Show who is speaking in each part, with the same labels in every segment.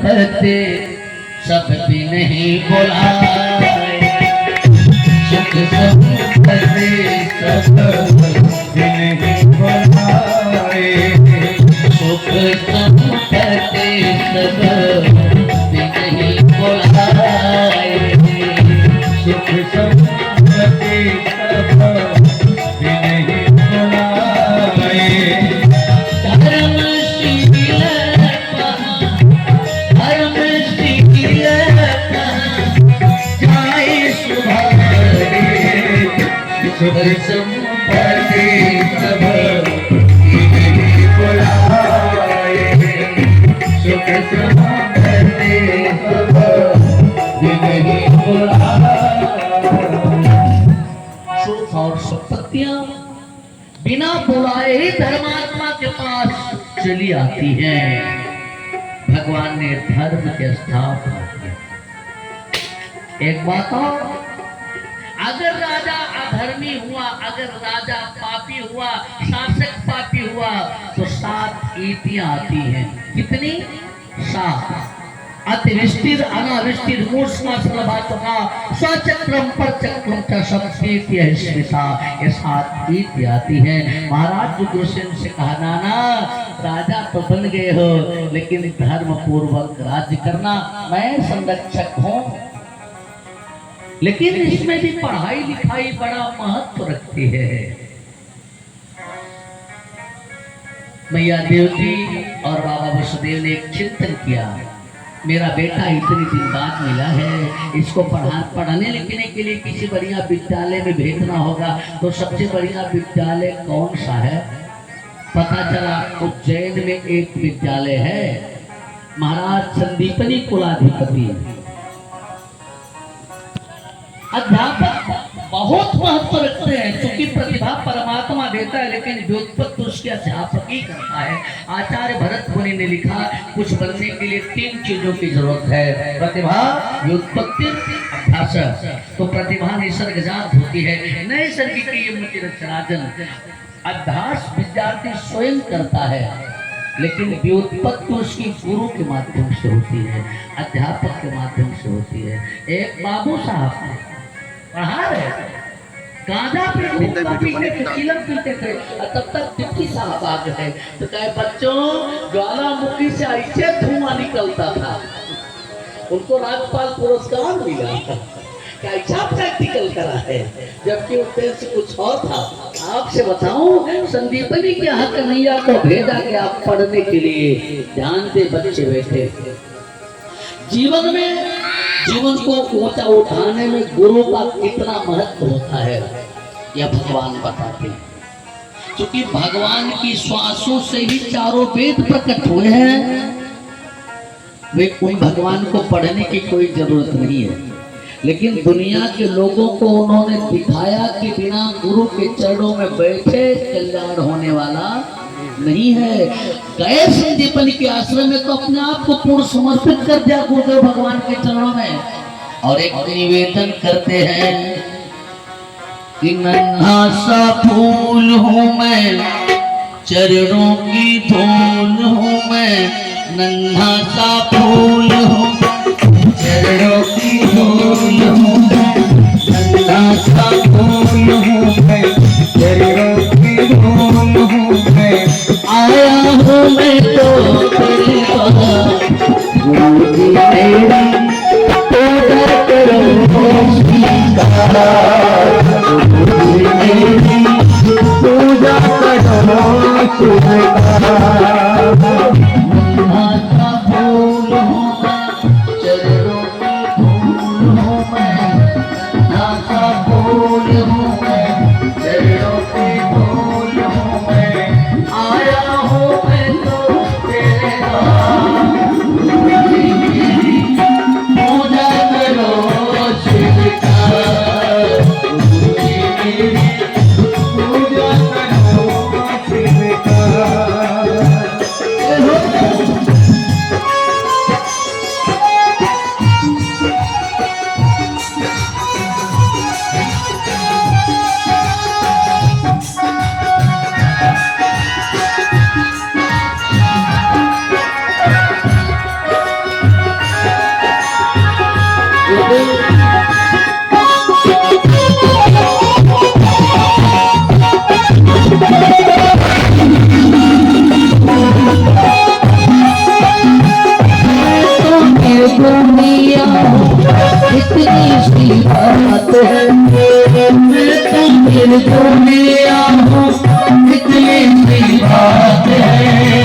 Speaker 1: संपत्ति सब भी नहीं बुलाए, सुख संपत्ति सब भी नहीं बुलाए, सुख संपत्ति सब भी नहीं बुलाए, सुख संपत्ति सब भी नहीं बुलाए। सुख संपत्ति सब नहीं बुलाए, सुख संपत्ति सब नहीं बुलाए। सुख और संपत्तियां बिना बुलाए ही धर्मात्मा के पास चली आती हैं। भगवान ने धर्म के स्थापना किया। एक बात और, अगर राजा अधर्मी हुआ, अगर राजा पापी हुआ, शासक पापी हुआ, तो 7 ईतियां आती हैं। कितनी? 7। अतिवृष्टिर अनावृष्टिर मूर्छना सर्वभातुका स्वचक्रम पर चक्रम च शक्तित्य स्मिता, ये 7 ईतियां आती हैं। महाराज उग्रसेन से कहा, नाना राजा तो बन गए हो, लेकिन धर्म पूर्वक राज्य करना, मैं संरक्षक हूँ। लेकिन इसमें भी पढ़ाई लिखाई बड़ा महत्व रखती है। मैया देव जी और बाबा वसुदेव ने एक चिंतन किया, मेरा बेटा इतनी दिन बाद मिला है, इसको पढ़ाने लिखने के लिए किसी बढ़िया विद्यालय में भेजना होगा, तो सबसे बढ़िया विद्यालय कौन सा है? पता चला उज्जैन में एक विद्यालय है, महाराज संदीपनी कुलाधिपति। अध्यापक बहुत महत्व रखते हैं, क्योंकि प्रतिभा परमात्मा देता है, लेकिन व्युत्पत्ति उसके अध्यापक ही करता है। आचार्य भरत मुनि ने लिखा, कुछ बनने के लिए 3 चीजों की जरूरत है, प्रतिभा, व्युत्पत्ति, अभ्यास। तो प्रतिभा निसर्गजात होती है, नैसर्गिक रचनाजन। अभ्यास विद्यार्थी स्वयं करता है, लेकिन व्युत्पत्ति उसकी गुरु के माध्यम से होती है, अध्यापक के माध्यम से होती है। एक बाबू साहब पढ़ा रहे, गांजा चिलम पीते थे, तब तक डिप्टी साहब आ गए, तो कहे बच्चों ज्वालामुखी से ऐसे धुआं निकलता था, उनको राज्यपाल पुरस्कार मिला, कैसा प्रैक्टिकल करा है, जबकि उद्देश्य कुछ और था। आपसे बताऊं, संदीपनी के हक नैया को भेजा गया पढ़ने के लिए, ध्यान से बच्चे बैठे। जीवन में, जीवन को ऊंचा उठाने में गुरु का कितना महत्व होता है, यह भगवान बताते हैं। क्योंकि भगवान की श्वासों से ही चारों वेद प्रकट हुए हैं, वे कोई भगवान को पढ़ने की कोई जरूरत नहीं है, लेकिन दुनिया के लोगों को उन्होंने दिखाया कि बिना गुरु के चरणों में बैठे कल्याण होने वाला नहीं है। गए संदीपनी के आश्रम में तो अपने आप को पूर्ण समर्पित कर दिया गुरुदेव भगवान के चरणों में, और एक निवेदन करते हैं कि नन्हा सा फूल हूँ मैं, चरणों की धूल हूँ मैं, नन्हा सा फूल हूँ, चरणों की धूल हूँ, नन्हा सा फूल हूँ मैं, चरणों की धूल हूँ मैं, आया हूँ मैं तो तेरे पास, गुरु जी मेरी पूजा करो स्वीकार, गुरु जी मेरी पूजा करो स्वीकार। नन्हा सा फूल हूँ मैं, चरणों की धूल हूँ मैं, नन्हा सा फूल हूँ मैं, चरणों की धूल हूँ मैं, आया हूँ मैं तो तेरे दुनिया निकली सी बात है,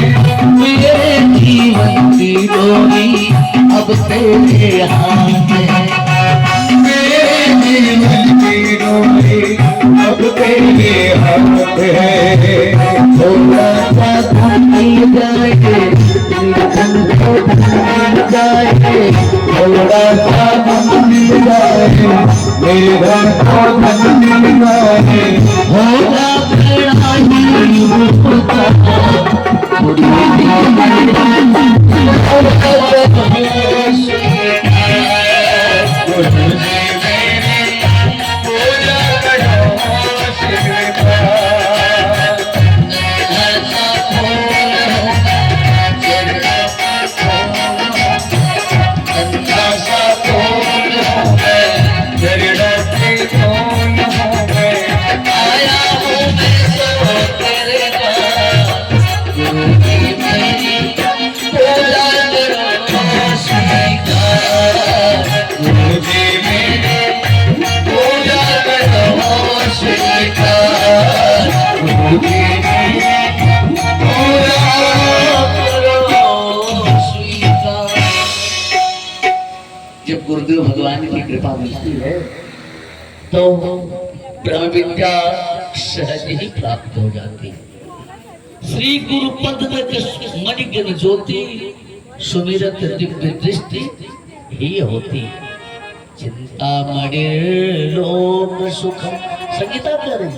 Speaker 1: मेरे जीवन की डोरी अब तेरे हाथ है,
Speaker 2: मेरे जीवन की डोरी अब तेरे हाथ है।
Speaker 1: थोड़ा सा थम जाए, धन को थम जाए,
Speaker 2: थोड़ा सा धन मिल जाए, मेरे धन को धन मिल जाए,
Speaker 1: होगा बड़ा ही मुश्किल, जब गुरुदेव भगवान की कृपा मिलती है तो ब्रह्म विद्या सहज ही प्राप्त हो जाती है। श्री गुरु पद मणिगण ज्योति सुमिरत दिव्य दृष्टि ही होती। चिंता लोक सुखम संगीता करें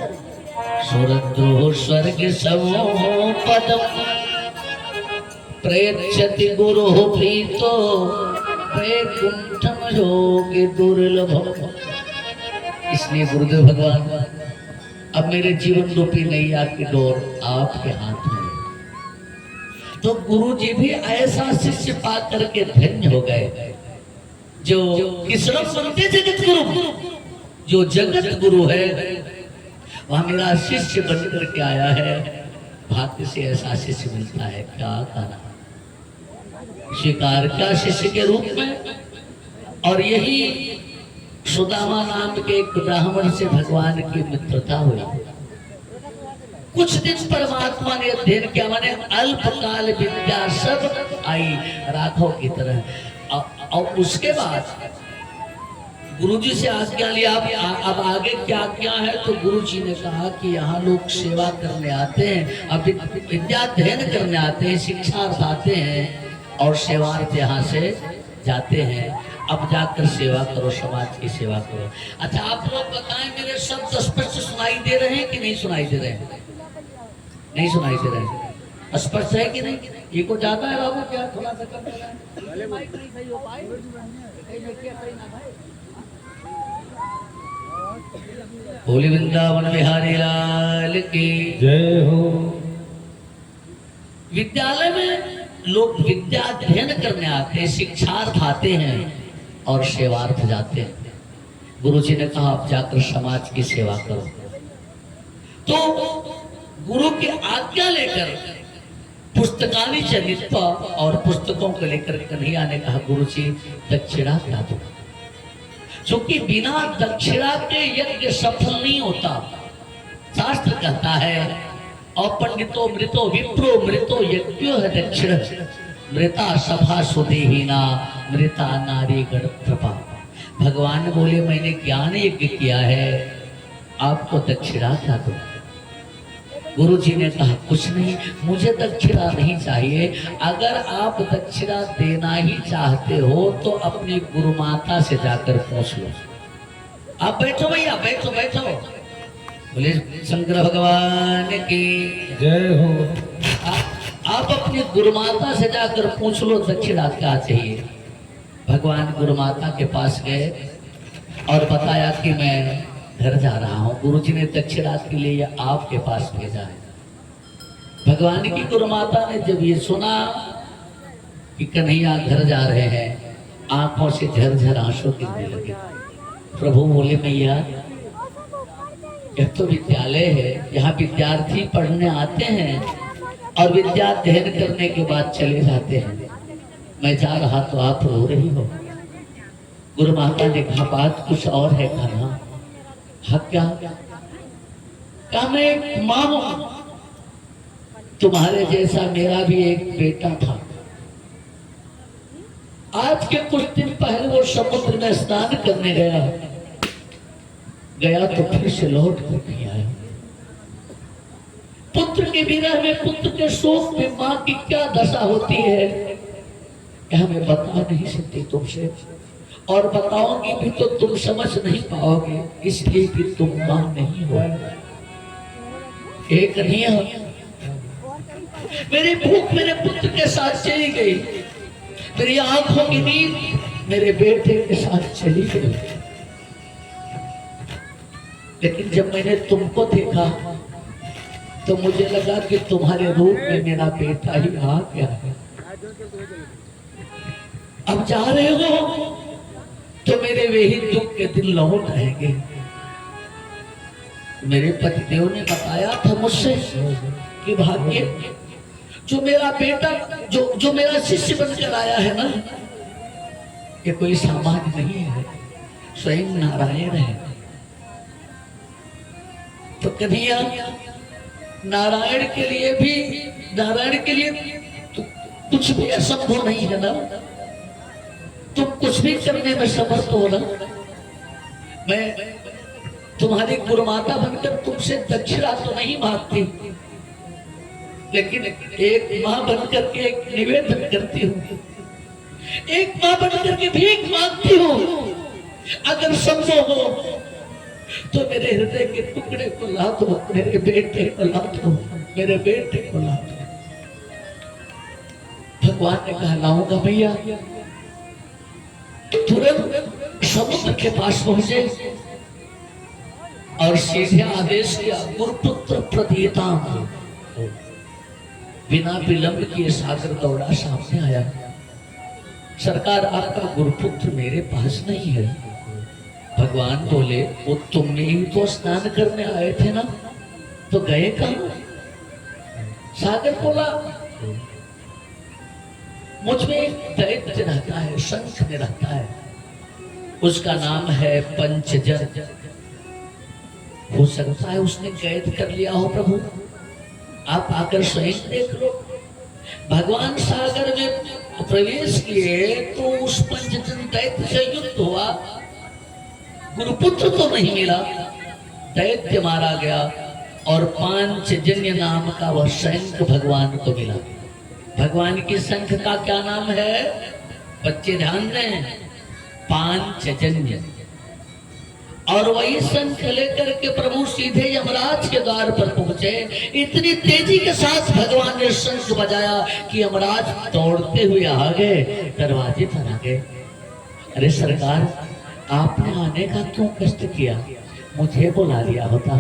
Speaker 1: सुरद्रोह स्वर्ग समो पदम प्रेक्षति गुरु प्रीतो वैकुंठम योगे दुर्लभम। इसलिए गुरुदेव भगवान अब मेरे जीवन रूपी नैया की डोर आपके हाथ में। तो गुरु जी भी ऐसा शिष्य पा करके धन्य हो गए जो किसरम सुनते जगत गुरु, जो जगत गुरु है वह मेरा शिष्य बन करके आया है। भाग्य से ऐसा शिष्य मिलता है, क्या कहना, स्वीकार का शिष्य के रूप में। और यही सुदामा नाम के एक ब्राह्मण से भगवान की मित्रता हुई। कुछ दिन परमात्मा ने अध्ययन किया, माने अल्पकाल विद्या सब आई राखों की तरह। और उसके बाद गुरुजी से आज्ञा लिया, अब आगे क्या क्या है। तो गुरुजी ने कहा कि यहाँ लोग सेवा करने आते हैं, अब विद्या अध्ययन करने आते हैं, शिक्षार्थ आते हैं और सेवार्थ यहाँ से जाते हैं। अब जाकर सेवा करो, समाज की सेवा करो। अच्छा आप लोग बताएं, मेरे शब्द स्पष्ट सुनाई दे रहे हैं कि नहीं सुनाई दे रहे हैं? नहीं सुनाई दे रहे हैं? स्पष्ट है कि नहीं? ये को जाता है बाबू, क्या थोड़ा सा कम है? बोली वृंदावन बिहारी लाल की
Speaker 2: जय हो।
Speaker 1: विद्यालय में लोग विद्या अध्ययन करने आते हैं, शिक्षार्थ आते हैं और सेवार्थ जाते हैं। गुरुजी ने कहा आप जाकर समाज की सेवा करो। तो गुरु की आज्ञा लेकर पुस्तकालय चलित और पुस्तकों को लेकर कन्हैया ने कहा गुरुजी दक्षिणा क्या दो, क्योंकि बिना दक्षिणा के यज्ञ सफल नहीं होता। शास्त्र कहता है अपंडितो मृतो विप्रो मृतो यज्ञो है दक्षिण मृता सभा सुदेहीना मृता नारी गण प्रभा। भगवान बोले मैंने ज्ञान यज्ञ किया है, आपको दक्षिणा क्या दो? गुरु जी ने कहा कुछ नहीं, मुझे दक्षिणा नहीं चाहिए। अगर आप दक्षिणा देना ही चाहते हो तो अपनी गुरु माता से जाकर पूछ लो। आप बैठो भैया, बैठो बैठो। बोले शंकर भगवान की
Speaker 2: जय हो।
Speaker 1: आप अपनी गुरु माता से जाकर पूछ लो दक्षिणा क्या चाहिए। भगवान गुरु माता के पास गए और बताया कि मैं घर जा रहा हूँ। गुरुजी ने दक्षिणा के लिए आपके पास भेजा है। भगवान की गुरु माता ने जब ये सुना कि कन्हैया घर जा रहे हैं, आंखों से झरझर आंसू गिरने लगे। प्रभु बोले मैया यह तो विद्यालय है, यहाँ विद्यार्थी पढ़ने आते हैं और विद्या अध्ययन करने के बाद चले जाते हैं। मैं जा रहा तो आप रो रही हो। गुरु माता ने कहा बात कुछ और है, खाना हक क्या? कहा मैं एक माँ हूं, तुम्हारे जैसा मेरा भी एक बेटा था। आज के कुछ दिन पहले वो समुद्र में स्नान करने गया तो फिर से लौट कर नहीं आया। पुत्र के विरह में, पुत्र के शोक में माँ की क्या दशा होती है हमें बता नहीं सकती तुमसे, और बताओगी भी तो तुम समझ नहीं पाओगे, इसलिए कि तुम मां नहीं हो। एक नहीं मेरी भूख मेरे पुत्र के साथ चली गई, मेरी आंखों की नींद मेरे बेटे के साथ चली गई, लेकिन जब मैंने तुमको देखा तो मुझे लगा कि तुम्हारे रूप में मेरा बेटा ही आ गया है। अब जा रहे हो तो मेरे वही दुख के दिन लौट आएंगे। मेरे पतिदेव ने बताया था मुझसे कि भाग्य जो मेरा बेटा जो मेरा शिष्य बनकर आया है ना, ये कोई सामान्य नहीं है, स्वयं नारायण है। तो कन्हैया नारायण के लिए तो कुछ भी असंभव नहीं है ना, तुम कुछ भी करने में समर्थ हो ना। मैं तुम्हारी गुरुमाता बनकर तुमसे दक्षिणा तो नहीं मांगती, लेकिन एक मां बनकर के एक निवेदन करती हूँ, एक मां बनकर के भीख मांगती हूँ। अगर संभव हो तो मेरे हृदय के टुकड़े को ला दो, मेरे बेटे को ला दो, मेरे बेटे को ला दो। भगवान ने कहा लाऊंगा भैया। तुरंत समुद्र के पास पहुंचे और सीधे आदेश किया, गुरुपुत्र प्रतीता। बिना विलंब किए सागर दौड़ा सामने आया। सरकार आपका गुरुपुत्र मेरे पास नहीं है। भगवान बोले वो तुम ही तो स्नान करने आए थे ना, तो गए कहां? सागर बोला मुझ में एक दैत्य रहता है, शंख में रहता है, उसका नाम है पंचजन। हो सकता है उसने कैद कर लिया हो प्रभु, आप आकर स्वयं देख लो। भगवान सागर में प्रवेश किए तो उस पंचजन दैत्य से युद्ध हुआ, गुरुपुत्र तो नहीं मिला, दैत्य मारा गया और पांचजन्य नाम का वह शंख भगवान को मिला। भगवान की शंख का क्या नाम है? बच्चे ध्यान दें, पांचजन्य। और वही शंख लेकर के प्रभु सीधे यमराज के द्वार पर पहुंचे। इतनी तेजी के साथ भगवान ने शंख बजाया कि यमराज दौड़ते हुए आ गए, दरवाजे पर आ गए। अरे सरकार, आपने आने का क्यों कष्ट किया? मुझे बुला लिया होता।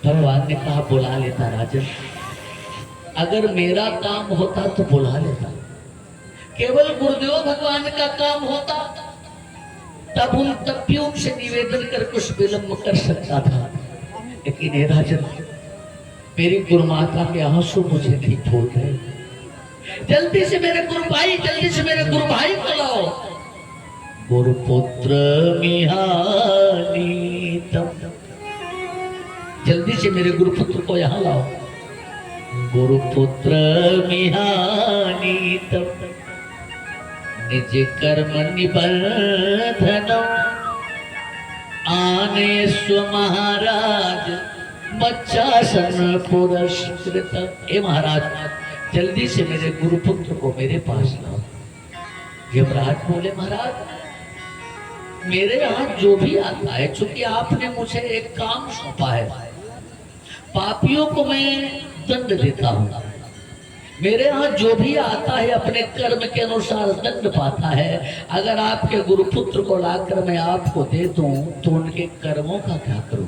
Speaker 1: भगवान ने कहा बुला लेता राजन, अगर मेरा काम होता तो बुला लेता, केवल गुरुदेव भगवान का काम होता तब भी उनसे निवेदन कर कुछ विलंब कर सकता था। लेकिन हे राजन, मेरी गुरुमाता के आंसू मुझे नहीं भूल रहे। जल्दी से मेरे गुरु भाई को लाओ। गुरुपुत्र मिहानीतम, जल्दी से मेरे गुरुपुत्र को यहाँ लाओ। गुरुपुत्र मिहानीतम निज कर्म निबंधन आने स्व महाराज मच्चासन पुरस्कृत। हे महाराज, जल्दी से मेरे गुरुपुत्र को मेरे पास लाओ। यमराज बोले महाराज, मेरे यहाँ जो भी आता है, चूंकि आपने मुझे एक काम सौंपा है, पापियों को मैं दंड देता हूँ। मेरे यहाँ जो भी आता है अपने कर्म के अनुसार दंड पाता है। अगर आपके गुरुपुत्र को लाकर मैं आपको दे दूं तो उनके कर्मों का क्या करूं?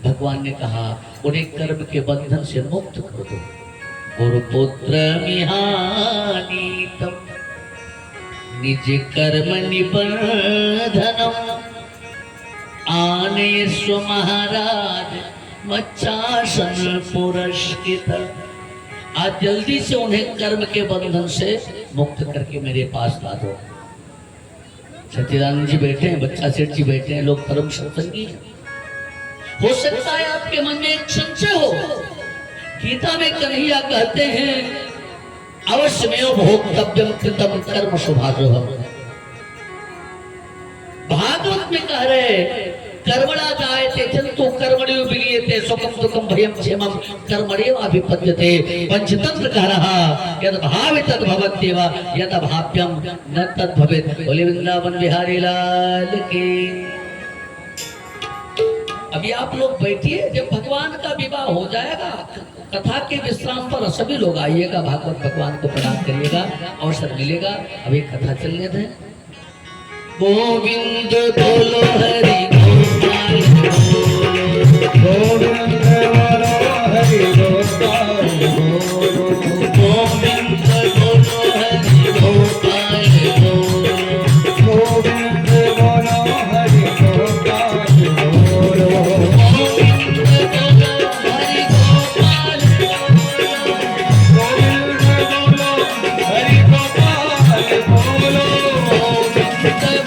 Speaker 1: भगवान ने कहा उन्हें कर्म के बंधन से मुक्त कर दो। गुरुपुत्र मिहानीतम निज कर्म निबंधनम आने स्व महाराज मच्चासन पुरस्कृत। आज जल्दी से उन्हें कर्म के बंधन से मुक्त करके मेरे पास ला दो। सत्यनारायण जी बैठे हैं, बच्चा सेठ जी बैठे हैं, लोग परम सत्संगी हैं। हो सकता है आपके मन में एक संशय हो। गीता में कन्हैया कहते हैं अवश्य में भोक्तव्यम कृतम कर्म शुभाशुभम। भागवत में कह रहे कर्मणा जायते जन्तु कर्मण्यो विलीयते सुखम दुखम भयम क्षेमम कर्मण्येव अभिपद्यते। पंचतंत्र कह रहा यद भावि तद भवत्येव यद भाव्यम न तद भवेत्। बोले वृंदावन बिहारी लाल की। अभी आप लोग बैठिए, जब भगवान का विवाह हो जाएगा कथा के विश्राम पर सभी लोग आइएगा, भागवत भगवान को प्रणाम करिएगा, अवसर मिलेगा। अभी कथा चलने दें। गोविंद बोलो हरि गोपाल
Speaker 2: गोविंद बोलो हरि गोपाल बोलो
Speaker 1: गोविंद बोलो हरि गोपाल
Speaker 2: गोविंद बोलो हरि गोपाल बोलो
Speaker 1: गोविंद बोलो हरि गोपाल
Speaker 2: गोविंद बोलो हरि गोपाल बोलो
Speaker 1: गोविंद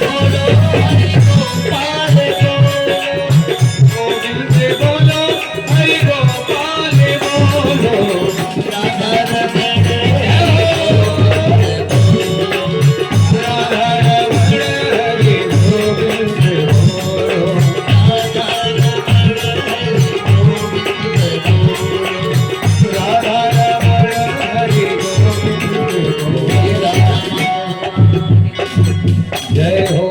Speaker 1: बोलो हरि गोपाल
Speaker 2: गोविंद बोलो हरि गोपाल बोलो
Speaker 1: राधा रमण
Speaker 2: राधा रमण हरि गोविंद बोलो
Speaker 1: राधा रमण हरि गोविंद
Speaker 2: राधा रमण हरि गोविंद बोलो जय हो।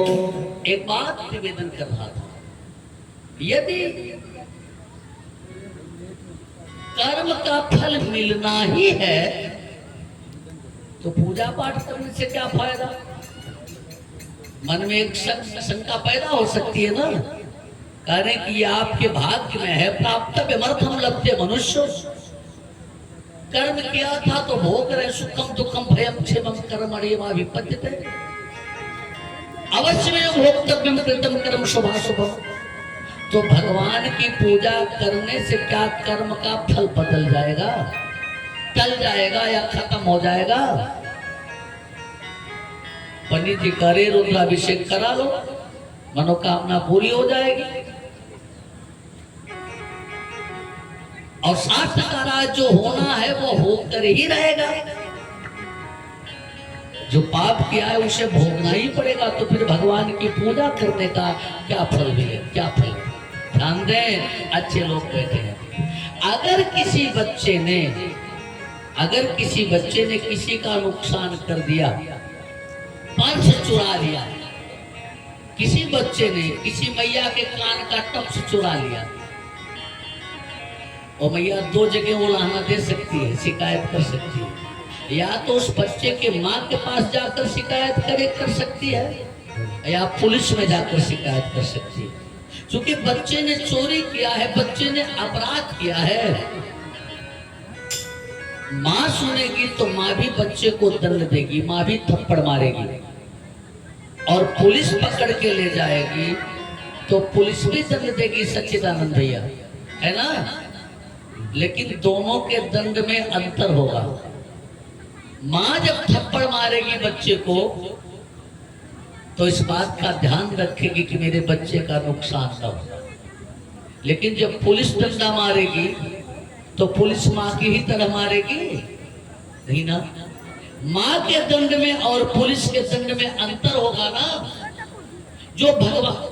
Speaker 1: एक बात निवेदन कर रहा था, यदि कर्म का फल मिलना ही है तो पूजा पाठ करने से क्या फायदा। मन में एक शंका पैदा हो सकती है ना, कहने कि ये आपके भाग्य में है, प्राप्त विमर्थम लभते मनुष्य। कर्म किया था तो भोग रहे, सुखम दुखम भयम क्षेमम कर्मण्येवाभिपद्यते। अवश्य में भोक्तव्यम कृतम कर्म शुभाशुभम। तो भगवान की पूजा करने से क्या कर्म का फल बदल जाएगा, टल जाएगा या खत्म हो जाएगा। पंडित जी करे रुद्राभिषेक करा लो, मनोकामना पूरी हो जाएगी। और शास्त्र का राज जो होना है वो होकर ही रहेगा। जो पाप किया है उसे भोगना ही पड़ेगा। तो फिर भगवान की पूजा करने का क्या फल मिले, क्या फल। ध्यान दें, अच्छे लोग बैठे हैं। अगर किसी बच्चे ने किसी का नुकसान कर दिया, पर्स चुरा लिया, किसी बच्चे ने किसी मैया के कान का टप्स चुरा लिया, और मैया दो जगह उलाहना दे सकती है, शिकायत कर सकती है। या तो उस बच्चे के माँ के पास जाकर शिकायत कर सकती है, या पुलिस में जाकर शिकायत कर सकती है। क्योंकि बच्चे ने चोरी किया है, बच्चे ने अपराध किया है। माँ सुनेगी तो माँ भी बच्चे को दंड देगी, माँ भी थप्पड़ मारेगी, और पुलिस पकड़ के ले जाएगी तो पुलिस भी दंड देगी। सच्चिदानंद भैया है ना, लेकिन दोनों के दंड में अंतर होगा। माँ जब थप्पड़ मारेगी बच्चे को तो इस बात का ध्यान रखेगी कि मेरे बच्चे का नुकसान न हो, लेकिन जब पुलिस डंडा मारेगी तो पुलिस माँ की ही तरह मारेगी नहीं ना। माँ के दंड में और पुलिस के दंड में अंतर होगा ना। जो भगवान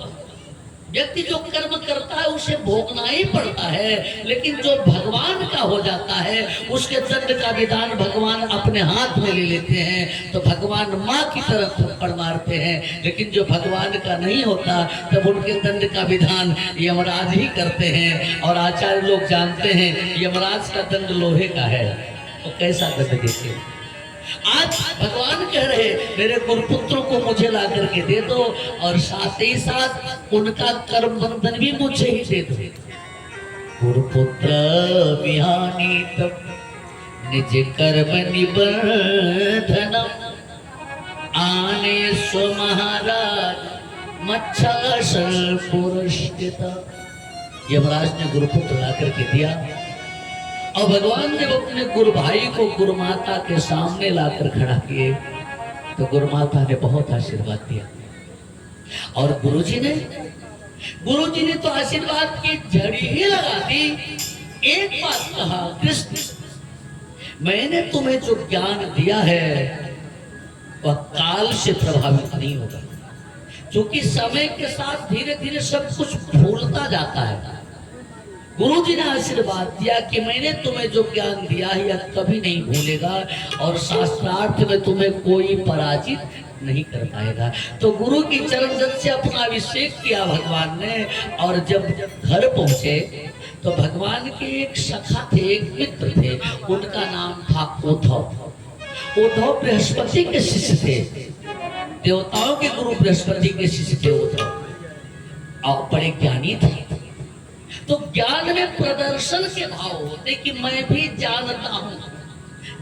Speaker 1: व्यक्ति जो कर्म करता है उसे भोगना ही पड़ता है, लेकिन जो भगवान का हो जाता है उसके दंड का विधान भगवान अपने हाथ में ले लेते हैं। तो भगवान माँ की तरफ थप्पड़ मारते हैं, लेकिन जो भगवान का नहीं होता तब उनके दंड का विधान यमराज ही करते हैं। और आचार्य लोग जानते हैं यमराज का दंड लोहे का है, तो कैसा दंड देते हैं। आज भगवान कह रहे मेरे गुरुपुत्रों को मुझे ला करके दे दो, और साथ ही साथ उनका कर्म बंधन भी मुझे ही दे दो। गुरुपुत्र विहानी तब निज कर्म निबंधन आने स्व महाराज मच्छासल पुरस्कृत। यमराज ने गुरुपुत्र ला करके दिया, और भगवान ने अपने गुरु भाई को गुरु माता के सामने लाकर खड़ा किए तो गुरु माता ने बहुत आशीर्वाद दिया। और गुरुजी ने गुरु जी ने तो आशीर्वाद की झड़ी ही लगा दी। एक बात कहा, कृष्ण मैंने तुम्हें जो ज्ञान दिया है वह काल से प्रभावित नहीं होगा, क्योंकि समय के साथ धीरे धीरे सब कुछ भूलता जाता है। गुरु जी ने आशीर्वाद दिया कि मैंने तुम्हें जो ज्ञान दिया है यह कभी नहीं भूलेगा और शास्त्रार्थ में तुम्हें कोई पराजित नहीं कर पाएगा। तो गुरु की चरण जल से अपना अभिषेक किया भगवान ने, और जब घर पहुंचे तो भगवान के एक सखा थे, एक मित्र थे, उनका नाम था उद्धव। उद्धव बृहस्पति के शिष्य थे, देवताओं के गुरु बृहस्पति के शिष्य थे उद्धव, और बड़े ज्ञानी थे। तो ज्ञान में प्रदर्शन के भाव होते कि मैं भी जानता हूं।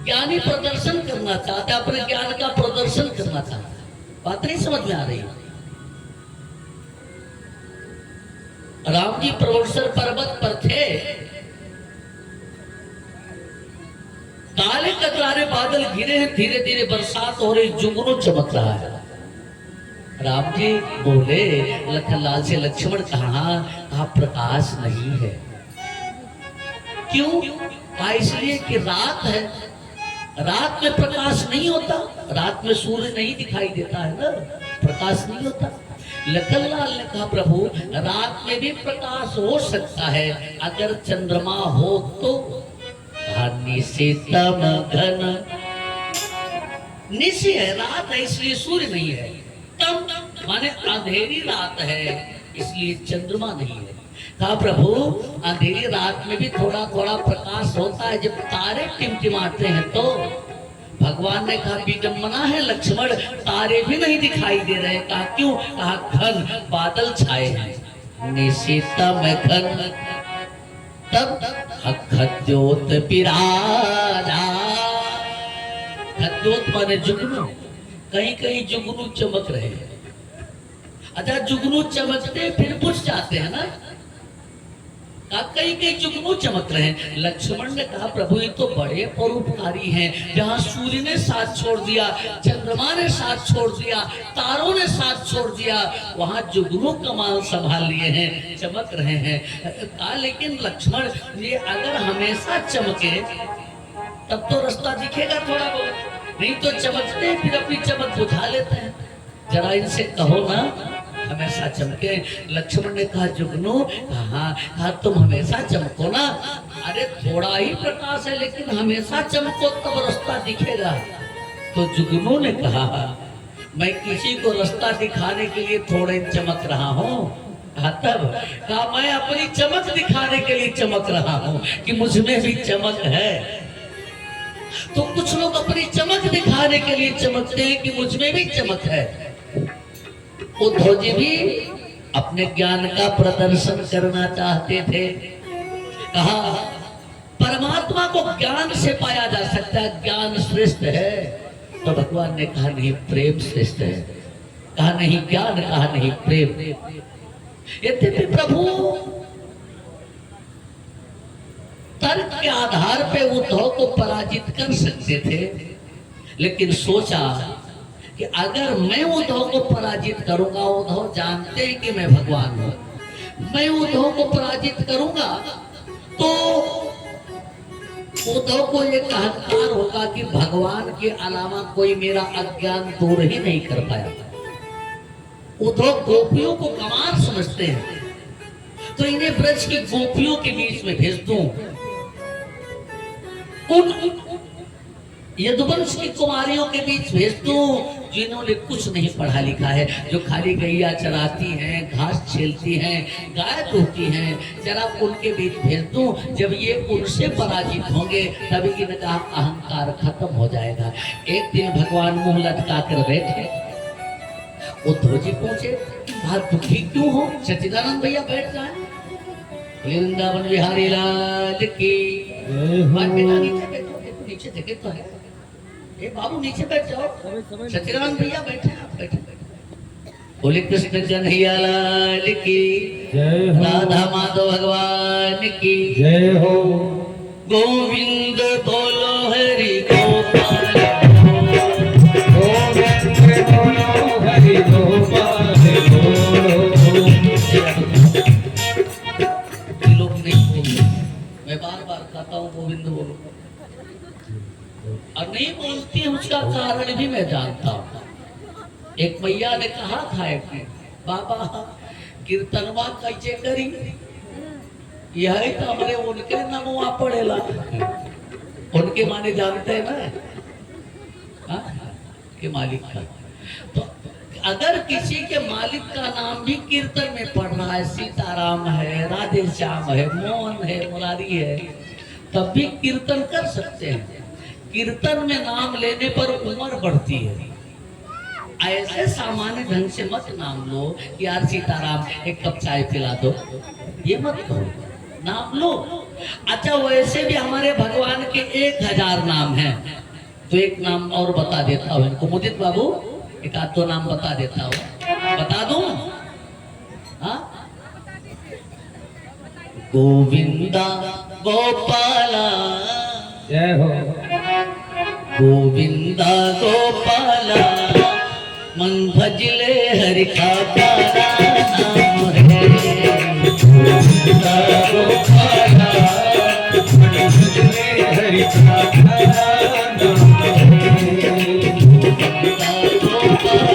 Speaker 1: ज्ञानी प्रदर्शन करना चाहता है, अपने ज्ञान का प्रदर्शन करना चाहता है। बात नहीं समझ में आ रही? राम जी प्रवोत्सर पर्वत पर थे, काले कतरारे बादल घिरे हैं, धीरे धीरे बरसात हो रही, जुगनू चमक रहा है। राम जी बोले लखनलाल से, लक्ष्मण कहा प्रकाश नहीं है। क्यों? कहा इसलिए कि रात है, रात में प्रकाश नहीं होता, रात में सूर्य नहीं दिखाई देता है ना, प्रकाश नहीं होता। लखनलाल ने कहा प्रभु रात में भी प्रकाश हो सकता है अगर चंद्रमा हो तो। निशितम घन, निशि है, रात है इसलिए सूर्य नहीं है, तम माने अंधेरी रात है इसलिए चंद्रमा नहीं है। कहा प्रभु अंधेरी रात में भी थोड़ा थोड़ा प्रकाश होता है, जब तारे टिमटिमाते हैं तो। भगवान ने कहा विडंबना है लक्ष्मण, तारे भी नहीं दिखाई दे रहे। कहा क्यों? कहा घन बादल छाए हैं, निशितम घन तब खद्योत पिराजा। खद्योत माने जुगनू, कहीं कहीं जुगनू चमक रहे हैं। अच्छा जुगनू चमकते फिर बुझ जाते हैं ना, कई कई जुगनू चमक रहे हैं। लक्ष्मण ने कहा प्रभु ये तो बड़े परोपकारी हैं, जहाँ सूर्य ने साथ छोड़ दिया, चंद्रमा ने साथ छोड़ दिया, तारों ने साथ छोड़ दिया, वहाँ जुगनू कमाल संभाल लिए हैं, चमक रहे हैं। कहा लेकिन लक्ष्मण ये अगर हमेशा चमके तब तो रास्ता दिखेगा थोड़ा बहुत, नहीं तो चमकते फिर अपनी चमक बुझा लेते हैं। जरा इनसे कहो ना हमेशा चमके। लक्ष्मण ने कहा जुगनू, हाँ तुम हमेशा चमको ना। अरे थोड़ा ही प्रकाश है लेकिन हमेशा चमको तब रास्ता दिखेगा। तो जुगनू ने कहा मैं किसी को रास्ता दिखाने के लिए थोड़े चमक रहा हूँ। तब कहा मैं अपनी चमक दिखाने के लिए चमक रहा हूँ कि मुझमें भी चमक है। तो कुछ लोग अपनी चमक दिखाने के लिए चमकते हैं कि मुझमें भी चमक है। उद्धव जी भी अपने ज्ञान का प्रदर्शन करना चाहते थे। कहा परमात्मा को ज्ञान से पाया जा सकता है, ज्ञान श्रेष्ठ है। तो भगवान ने कहा नहीं प्रेम श्रेष्ठ है। कहा नहीं ज्ञान, कहा नहीं प्रेम। यद्यपि प्रभु तर्क के आधार पे उद्धव को पराजित कर सकते थे, लेकिन सोचा कि अगर मैं उद्धव को पराजित करूंगा, उद्धव जानते हैं कि मैं भगवान हूं, मैं उद्धव को पराजित करूंगा तो उद्धव को ये अहंकार होगा कि भगवान के अलावा कोई मेरा अज्ञान दूर ही नहीं कर पाया। उद्धव गोपियों को कमाल समझते हैं, तो इन्हें ब्रज की गोपियों के बीच में भेज दूं, उन यदुवंश की कुमारियों के बीच भेज दूं जिन्होंने कुछ नहीं पढ़ा लिखा है, जो खाली गैया चराती हैं, घास छीलती हैं, गाय धोती हैं, जरा उनके बीच भेज दूं। जब ये उनसे पराजित होंगे तभी इनका अहंकार खत्म हो जाएगा। एक दिन भगवान मुंह लटका कर बैठे, उद्धव जी पूछे आप दुखी क्यों हो? सच्चिदानंद भैया बैठ जाए। वृंदावन बिहारी लाल की नीचे देखे तो है, ए बाबू नीचे बैठ जाओ। सच्चिदानंद भैया बैठे, आप बैठे। बोले कृष्ण कन्हैया लाल की जय हो, राधा माधव भगवान की जय हो। गोविंद बोलो हरि गोपाल, गोविंद बोलो हरि गोपाल बोलो। एक मैया ने कहा खाए थे बाबा कीर्तनवा कैसे करी यही तो हमारे उनके नमुआ पड़ेला उनके माने जानते हैं ना के मालिक का। तो अगर किसी के मालिक का नाम भी कीर्तन में पढ़ रहा है सीताराम है राधे श्याम है मोहन है मुरारी है तब भी कीर्तन कर सकते हैं। कीर्तन में नाम लेने पर उम्र बढ़ती है। ऐसे सामान्य ढंग से मत नाम लो कि यार सीताराम एक कप चाय पिला दो ये मत करो नाम लो। अच्छा वैसे भी हमारे भगवान के 1000 नाम हैं तो एक नाम और बता देता हूँ इनको मुदित बाबू एक आध दो नाम बता देता हूँ बता दूं हाँ गोविंदा गोपाला
Speaker 2: जय हो
Speaker 1: गोविंदा गोपाला मन भजले हरि का प्यारा नाम है
Speaker 2: गोविंदा गोपाला मन भजले हरि का प्यारा नाम है।
Speaker 1: गोविंदा गोपाला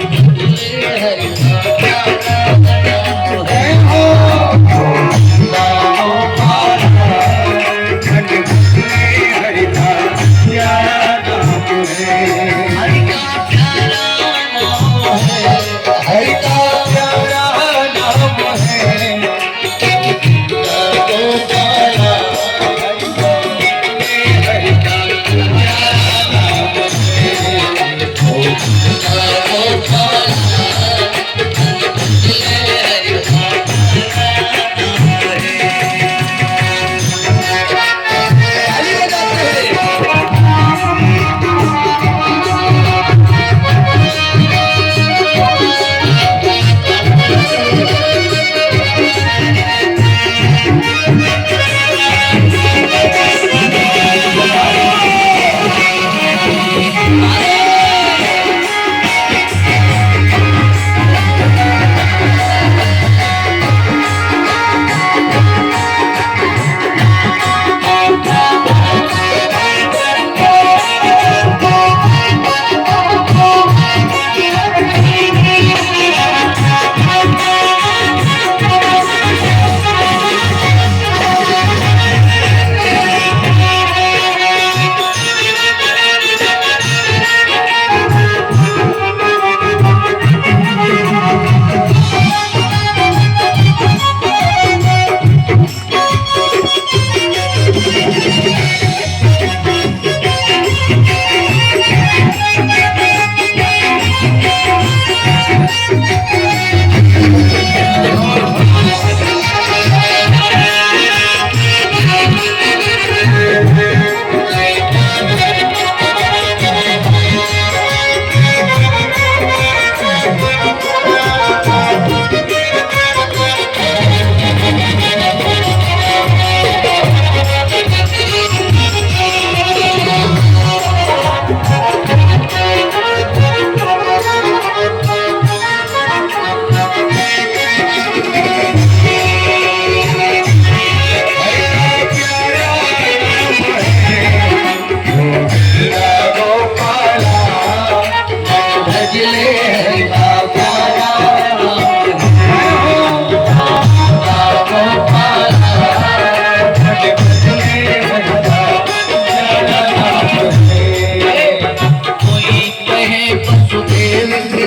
Speaker 1: भजले हरि का प्यारा नाम है।
Speaker 2: जय हो गोविंदा गोपाला मन भजले हरि का प्यारा नाम है।
Speaker 1: हरि का प्यारा नाम है
Speaker 2: हरि का प्यारा नाम है।
Speaker 1: गोपाला
Speaker 2: हरि का प्यारा नाम है।
Speaker 1: गोपाला भजले हरि का प्यारा नाम है।
Speaker 2: ताली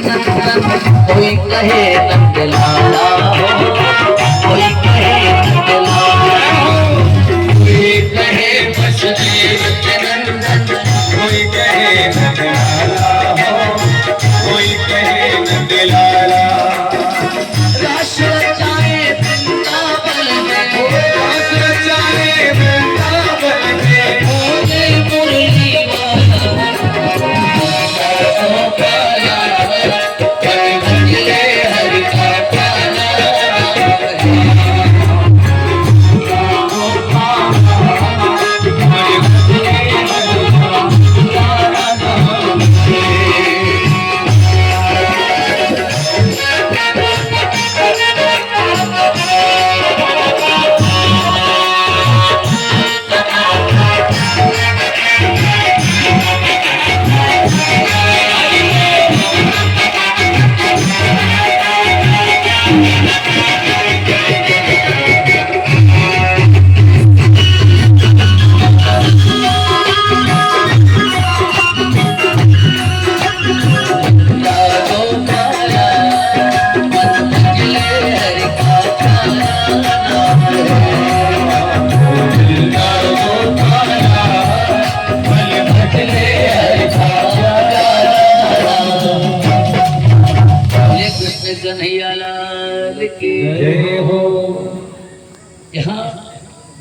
Speaker 2: बजाते हैं।
Speaker 1: कोई कहे नंदलाला कोई कहे नंदलाला
Speaker 2: कोई कहे वसुदेव के नंदन कोई कहे नंदलाला कोई कहे नंदलाला।
Speaker 1: रास रचाए वृंदावन में
Speaker 2: रास रचाए वृंदावन में
Speaker 1: बोले मुरली वाला गोपाला भजले हरि का कन्हैया लाल की
Speaker 2: जय हो।
Speaker 1: यहाँ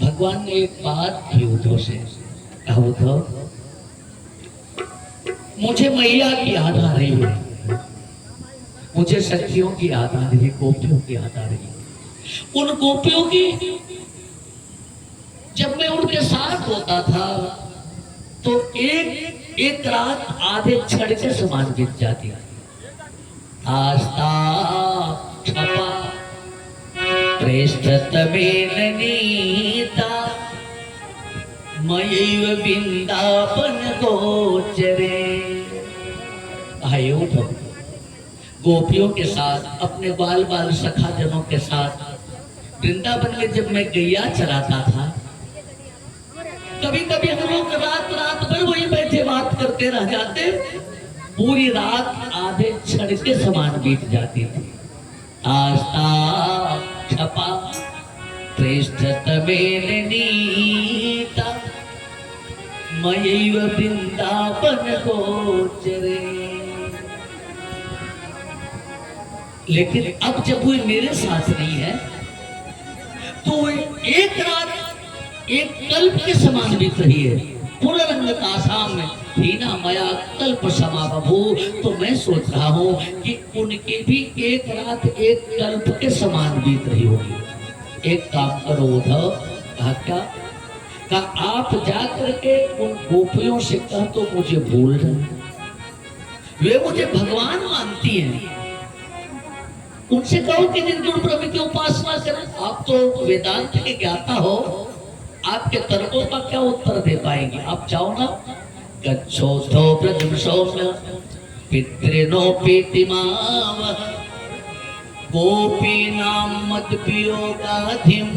Speaker 1: भगवान ने एक बात की उद्धव से कहा, उद्धव मुझे मैया की याद आ रही है, मुझे सखियों की याद आ रही है, गोपियों की याद आ रही है। उन गोपियों की जब मैं उनके साथ होता था तो एक एक रात आधे छड़ के समान बीत जाती। आस्था छपा पृष्ठतमेन नीता मयैव वृंदावन गोचरे। आए उठो, गोपियों के साथ अपने बाल बाल सखा जनों के साथ वृंदावन में जब मैं गैया चलाता था, कभी कभी हम लोग रात रात भर वही बैठे बात करते रह जाते, पूरी रात आधे छड़ के समान बीत जाती थी। आस्था छपा पृष्ठतमेन नीता मयैव वृंदावन गोचरे। लेकिन अब जब वो मेरे साथ नहीं है तो एक रात एक कल्प के समान बीत रही है। पुनरंगत आसाम में हीना मया कल्प समा बभू। तो मैं सोच रहा हूँ कि उनकी भी एक रात एक कल्प के समान बीत रही होगी। एक काम करो उद्धव, कहा क्या? कहा आप जा करके उन गोपियों से कह तो मुझे भूल रहे, वे मुझे भगवान मानती हैं, उनसे कहो कि निर्गुण ब्रह्म की उपासना करें। आप तो वेदांत के ज्ञाता हो, आपके तर्कों का क्या उत्तर दे पाएंगे? आप जाओ ना। गच्छोथो ब्रजम सौम्य पितृनो पीतिमाव गोपीनां मत वियोगाधिम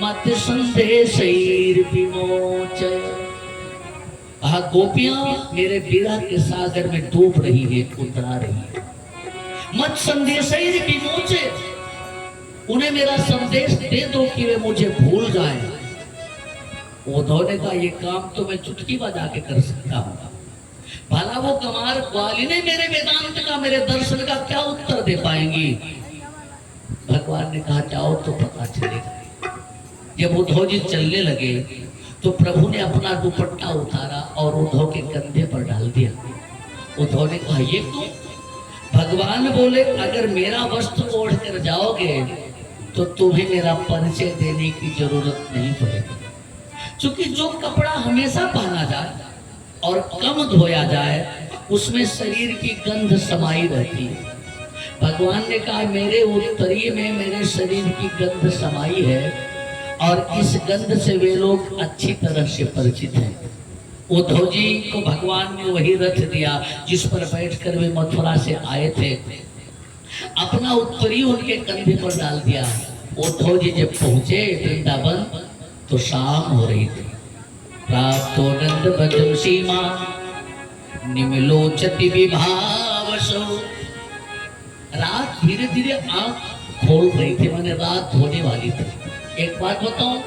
Speaker 1: मत संदेशैर विमोचय। गोपियां मेरे विरह के सागर में डूब रही है, उतरा रही है। मत संदेशैर विमोचय, उन्हें मेरा संदेश दे दो कि वे मुझे भूल जाएं। उद्धव ने कहा ये काम तो मैं चुटकी बजा के कर सकता हूँ। भला वो कमार ग्वालिनी मेरे वेदांत का, मेरे दर्शन का क्या उत्तर दे पाएंगी? भगवान ने कहा जाओ तो पता चलेगा। जब उद्धव जी चलने लगे तो प्रभु ने अपना दुपट्टा उतारा और उद्धव के कंधे पर डाल दिया। उद्धव ने कहा ये क्यों? भगवान बोले अगर मेरा वस्त्र ओढ़ कर जाओगे तो तुम्हें मेरा परिचय देने की जरूरत नहीं पड़ेगी, क्योंकि जो कपड़ा हमेशा पहना जाए और कम धोया जाए उसमें शरीर की गंध समाई रहती है। भगवान ने कहा मेरे उत्तरीय में मेरे शरीर की गंध समाई है और इस गंध से वे लोग अच्छी तरह से परिचित हैं। उद्धव जी को भगवान ने वही रथ दिया जिस पर बैठकर वे मथुरा से आए थे, अपना उत्तरी उनके कंधे पर डाल दिया। उद्धव जी जब पहुंचे वृंदावन तो शाम हो रही थी। प्राप्तो नंद भजम सीमा निमिलोचति विभावसो। रात धीरे धीरे आंख खोल रही थी, मैंने रात होने वाली थी। एक बात बताऊं,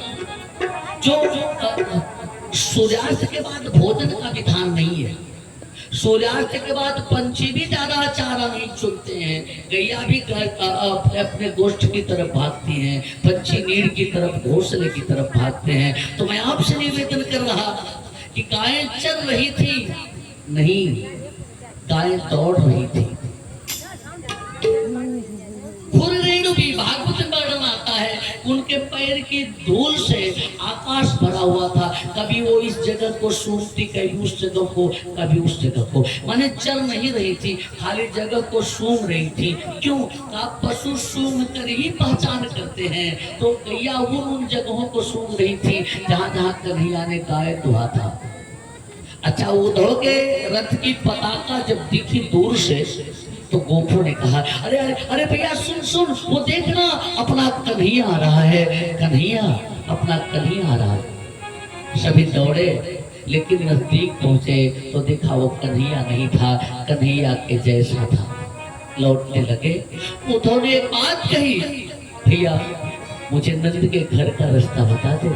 Speaker 1: जो सूर्यास्त के बाद भोजन का विधान नहीं है, सूर्यास्त के बाद पंछी भी ज्यादा चारा नहीं चुनते हैं, गैया भी अपने गोष्ठ की तरफ भागती हैं, पंछी नीड़ की तरफ घोंसले की तरफ भागते हैं। तो मैं आपसे निवेदन कर रहा कि गायें चल रही थी नहीं, गायें दौड़ रही थी। खुररेणु भी भागवत में वर्णन आता है, उनके पैर की धूल से आकाश भरा हुआ था। कभी वो इस जगह को सूंघती, कभी उस जगह को, कभी उस जगह को। माने चल नहीं रही थी, खाली जगह को सूंघ रही थी। क्यों? आप पशु सूंघ कर ही पहचान करते हैं, तो गैया उन जगहों को सूंघ रही थी जहाँ जहाँ कन्हैया ने गाय दुहा था। अच्छा, उद्धव के रथ की पताका जब दिखी दूर से तो गोपों ने कहा अरे अरे अरे भैया सुन सुन, वो देखना अपना कन्हैया आ रहा है, कन्हैया, अपना कन्हैया आ रहा है। सभी दौड़े, लेकिन नजदीक पहुंचे तो देखा वो कन्हैया नहीं था, कन्हैया के जैसा था। लौटने लगे। उद्धव ने एक बात कही, भैया मुझे नंद के घर का रास्ता बता दो।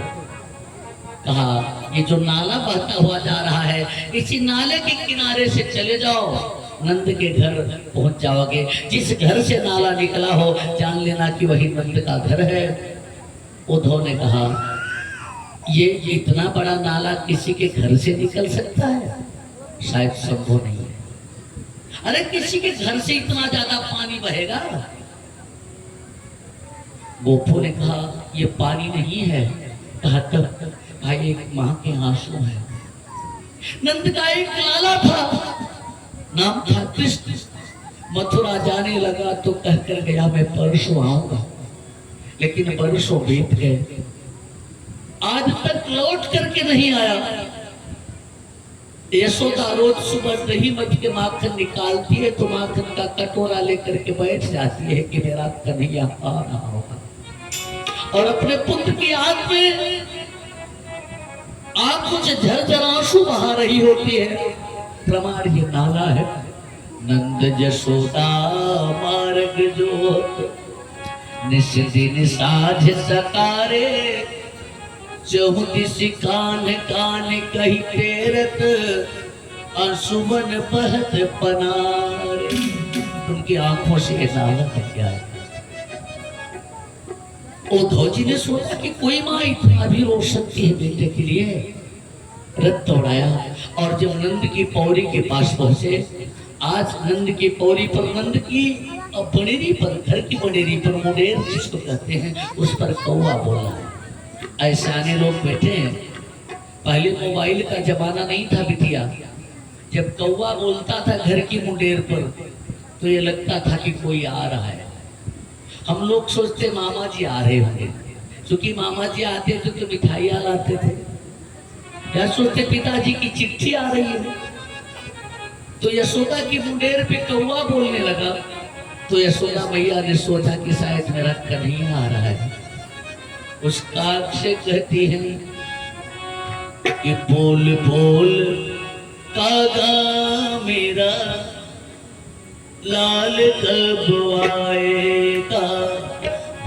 Speaker 1: कहा ये जो नाला बहता हुआ जा रहा है, इसी नाले के किनारे से चले जाओ, नंद के घर पहुंच जाओगे। जिस घर से नाला निकला हो जान लेना कि वही नंद का घर है। उद्धव ने कहा ये इतना बड़ा नाला किसी के घर से निकल सकता है? शायद संभव नहीं है। अरे किसी के घर से इतना ज्यादा पानी बहेगा? गोपू ने कहा ये पानी नहीं है। कहा तब भाई एक माँ के आंसू है। नंद का एक लाला था, नाम था कृष्ण। मथुरा जाने लगा तो कहकर गया मैं परसों आऊंगा, लेकिन परसों बीत गए, आज तक लौट करके नहीं आया। यशोदा रोज सुबह दही मध के माखन निकालती है तो माखन का कटोरा लेकर के बैठ जाती है कि मेरा कन्हैया आ रहा होगा, और अपने पुत्र की आंख में आंखों से झरझर आंसू बहा रही होती है। प्रमाण ये नाला है। नंद जशोदा मार्ग जोत, निस दिन साझ सकारे, चौदिस कान कान कही तेरत, अंशुमन बहत पनारे। उनकी आंखों से नाला बन गया है। उद्धव जी ने सोचा कि कोई माँ इतना भी रो सकती है बेटे के लिए। रथ दौड़ाया और जब नंद की पौड़ी के पास पहुंचे, आज नंद की पौड़ी पर, नंद की बनेरी पर, घर की बनेरी पर मुंडेर जिसको कहते हैं, उस पर कौवा बोला। ऐसे आने लोग बैठे हैं। पहले मोबाइल का जमाना नहीं था बिटिया। जब कौवा बोलता था घर की मुंडेर पर तो ये लगता था कि कोई आ रहा है। हम लोग सोचते मामा जी आ रहे होंगे, क्योंकि मामा जी आते थे तो मिठाइयाँ लाते थे। या सोचते पिताजी की चिट्ठी आ रही है। तो यशोदा की मुंडेर पे कौवा बोलने लगा तो यशोदा मैया ने सोचा कि शायद मेरा कन्हैया आ रहा है। उस काग से कहती है कि बोल बोल कागा मेरा, लाल कब आएगा।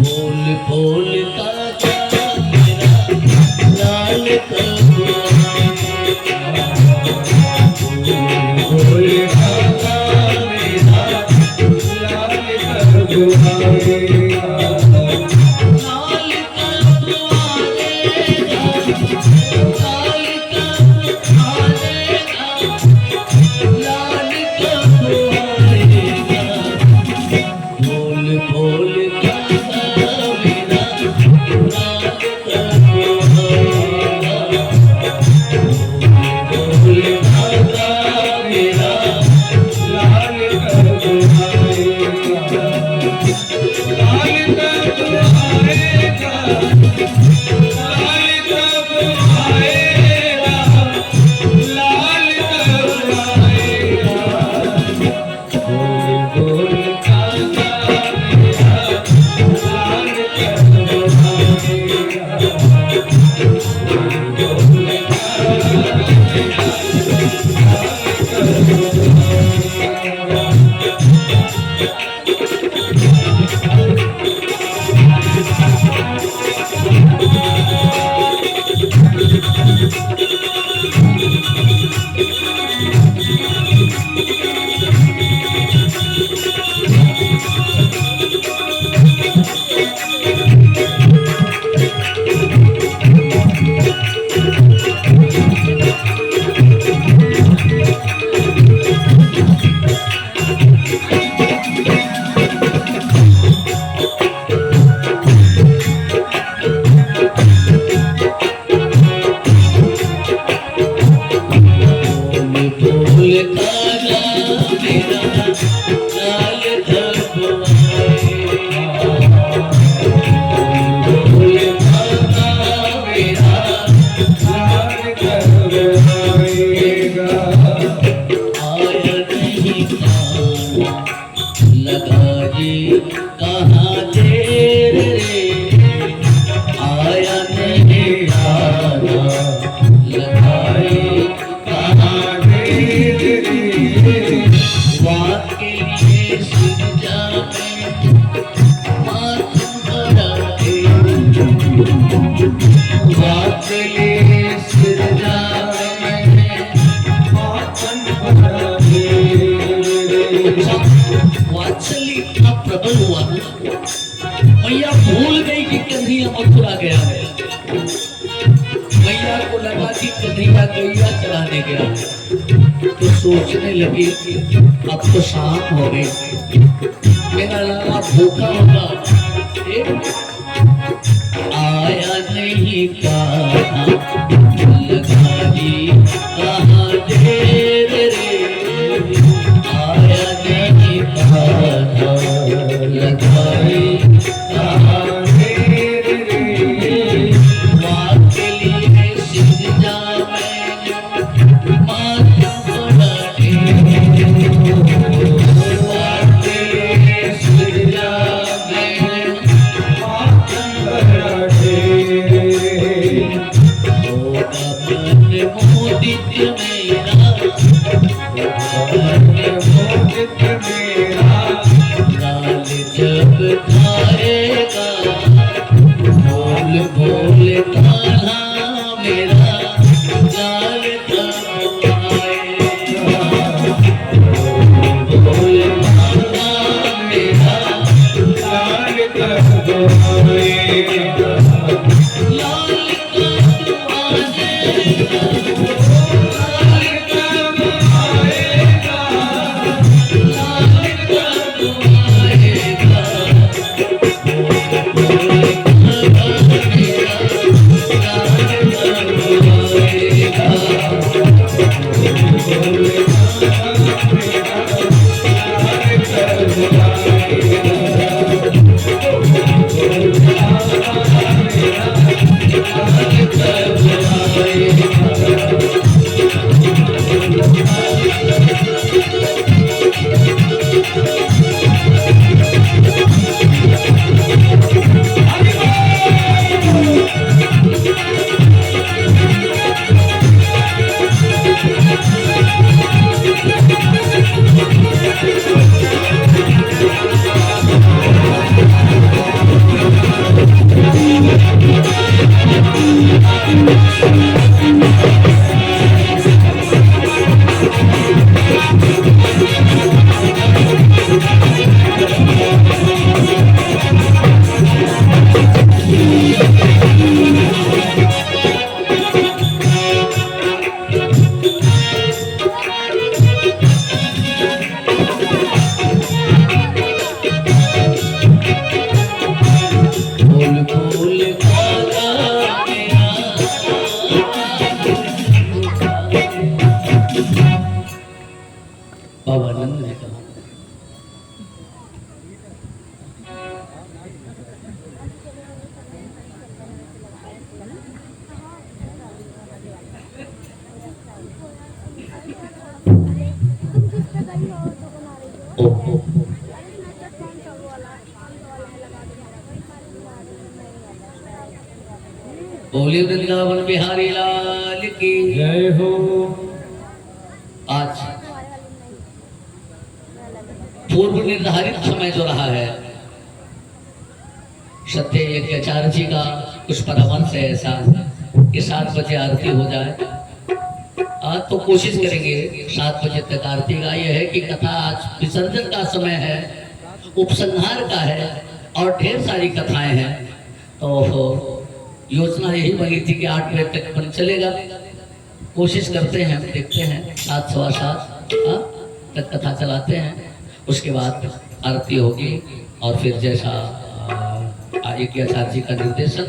Speaker 1: बोल बोल कागा मेरा, लाल कब आएगा। बोल कागा मेरा, लाल कब आएगा। कन्हैया गैया चराने गया तो सोचने लगी अब तो शाम हो गई, मेरा लाला भूखा होगा, आया नहीं कहा लगाई कहाँ देर रे, आया नहीं कहा लगाई कहाँ देर रे, माँ के लिए सिंध जा मैंने माथा बड़ा बाबा नंद ने कहा बोले वृंदावन बिहारी लाल की
Speaker 2: जय हो।
Speaker 1: आज पूर्व निर्धारित समय जो रहा है सत्य यज्ञाचार्य जी का कुछ परामर्श है ऐसा कि 7 बजे आरती हो जाए। आज तो कोशिश करेंगे 7 बजे तक आरती का। यह है कि कथा आज विसर्जन का समय है, उपसंहार का है और ढेर सारी कथाएं हैं, तो योजना यही बनी थी कि 8 बजे तक अपन चलेगा। कोशिश करते हैं, देखते हैं 7 सवा 7 तक कथा चलाते हैं, उसके बाद आरती होगी और फिर जैसा यज्ञाचार्य जी का निर्देशन।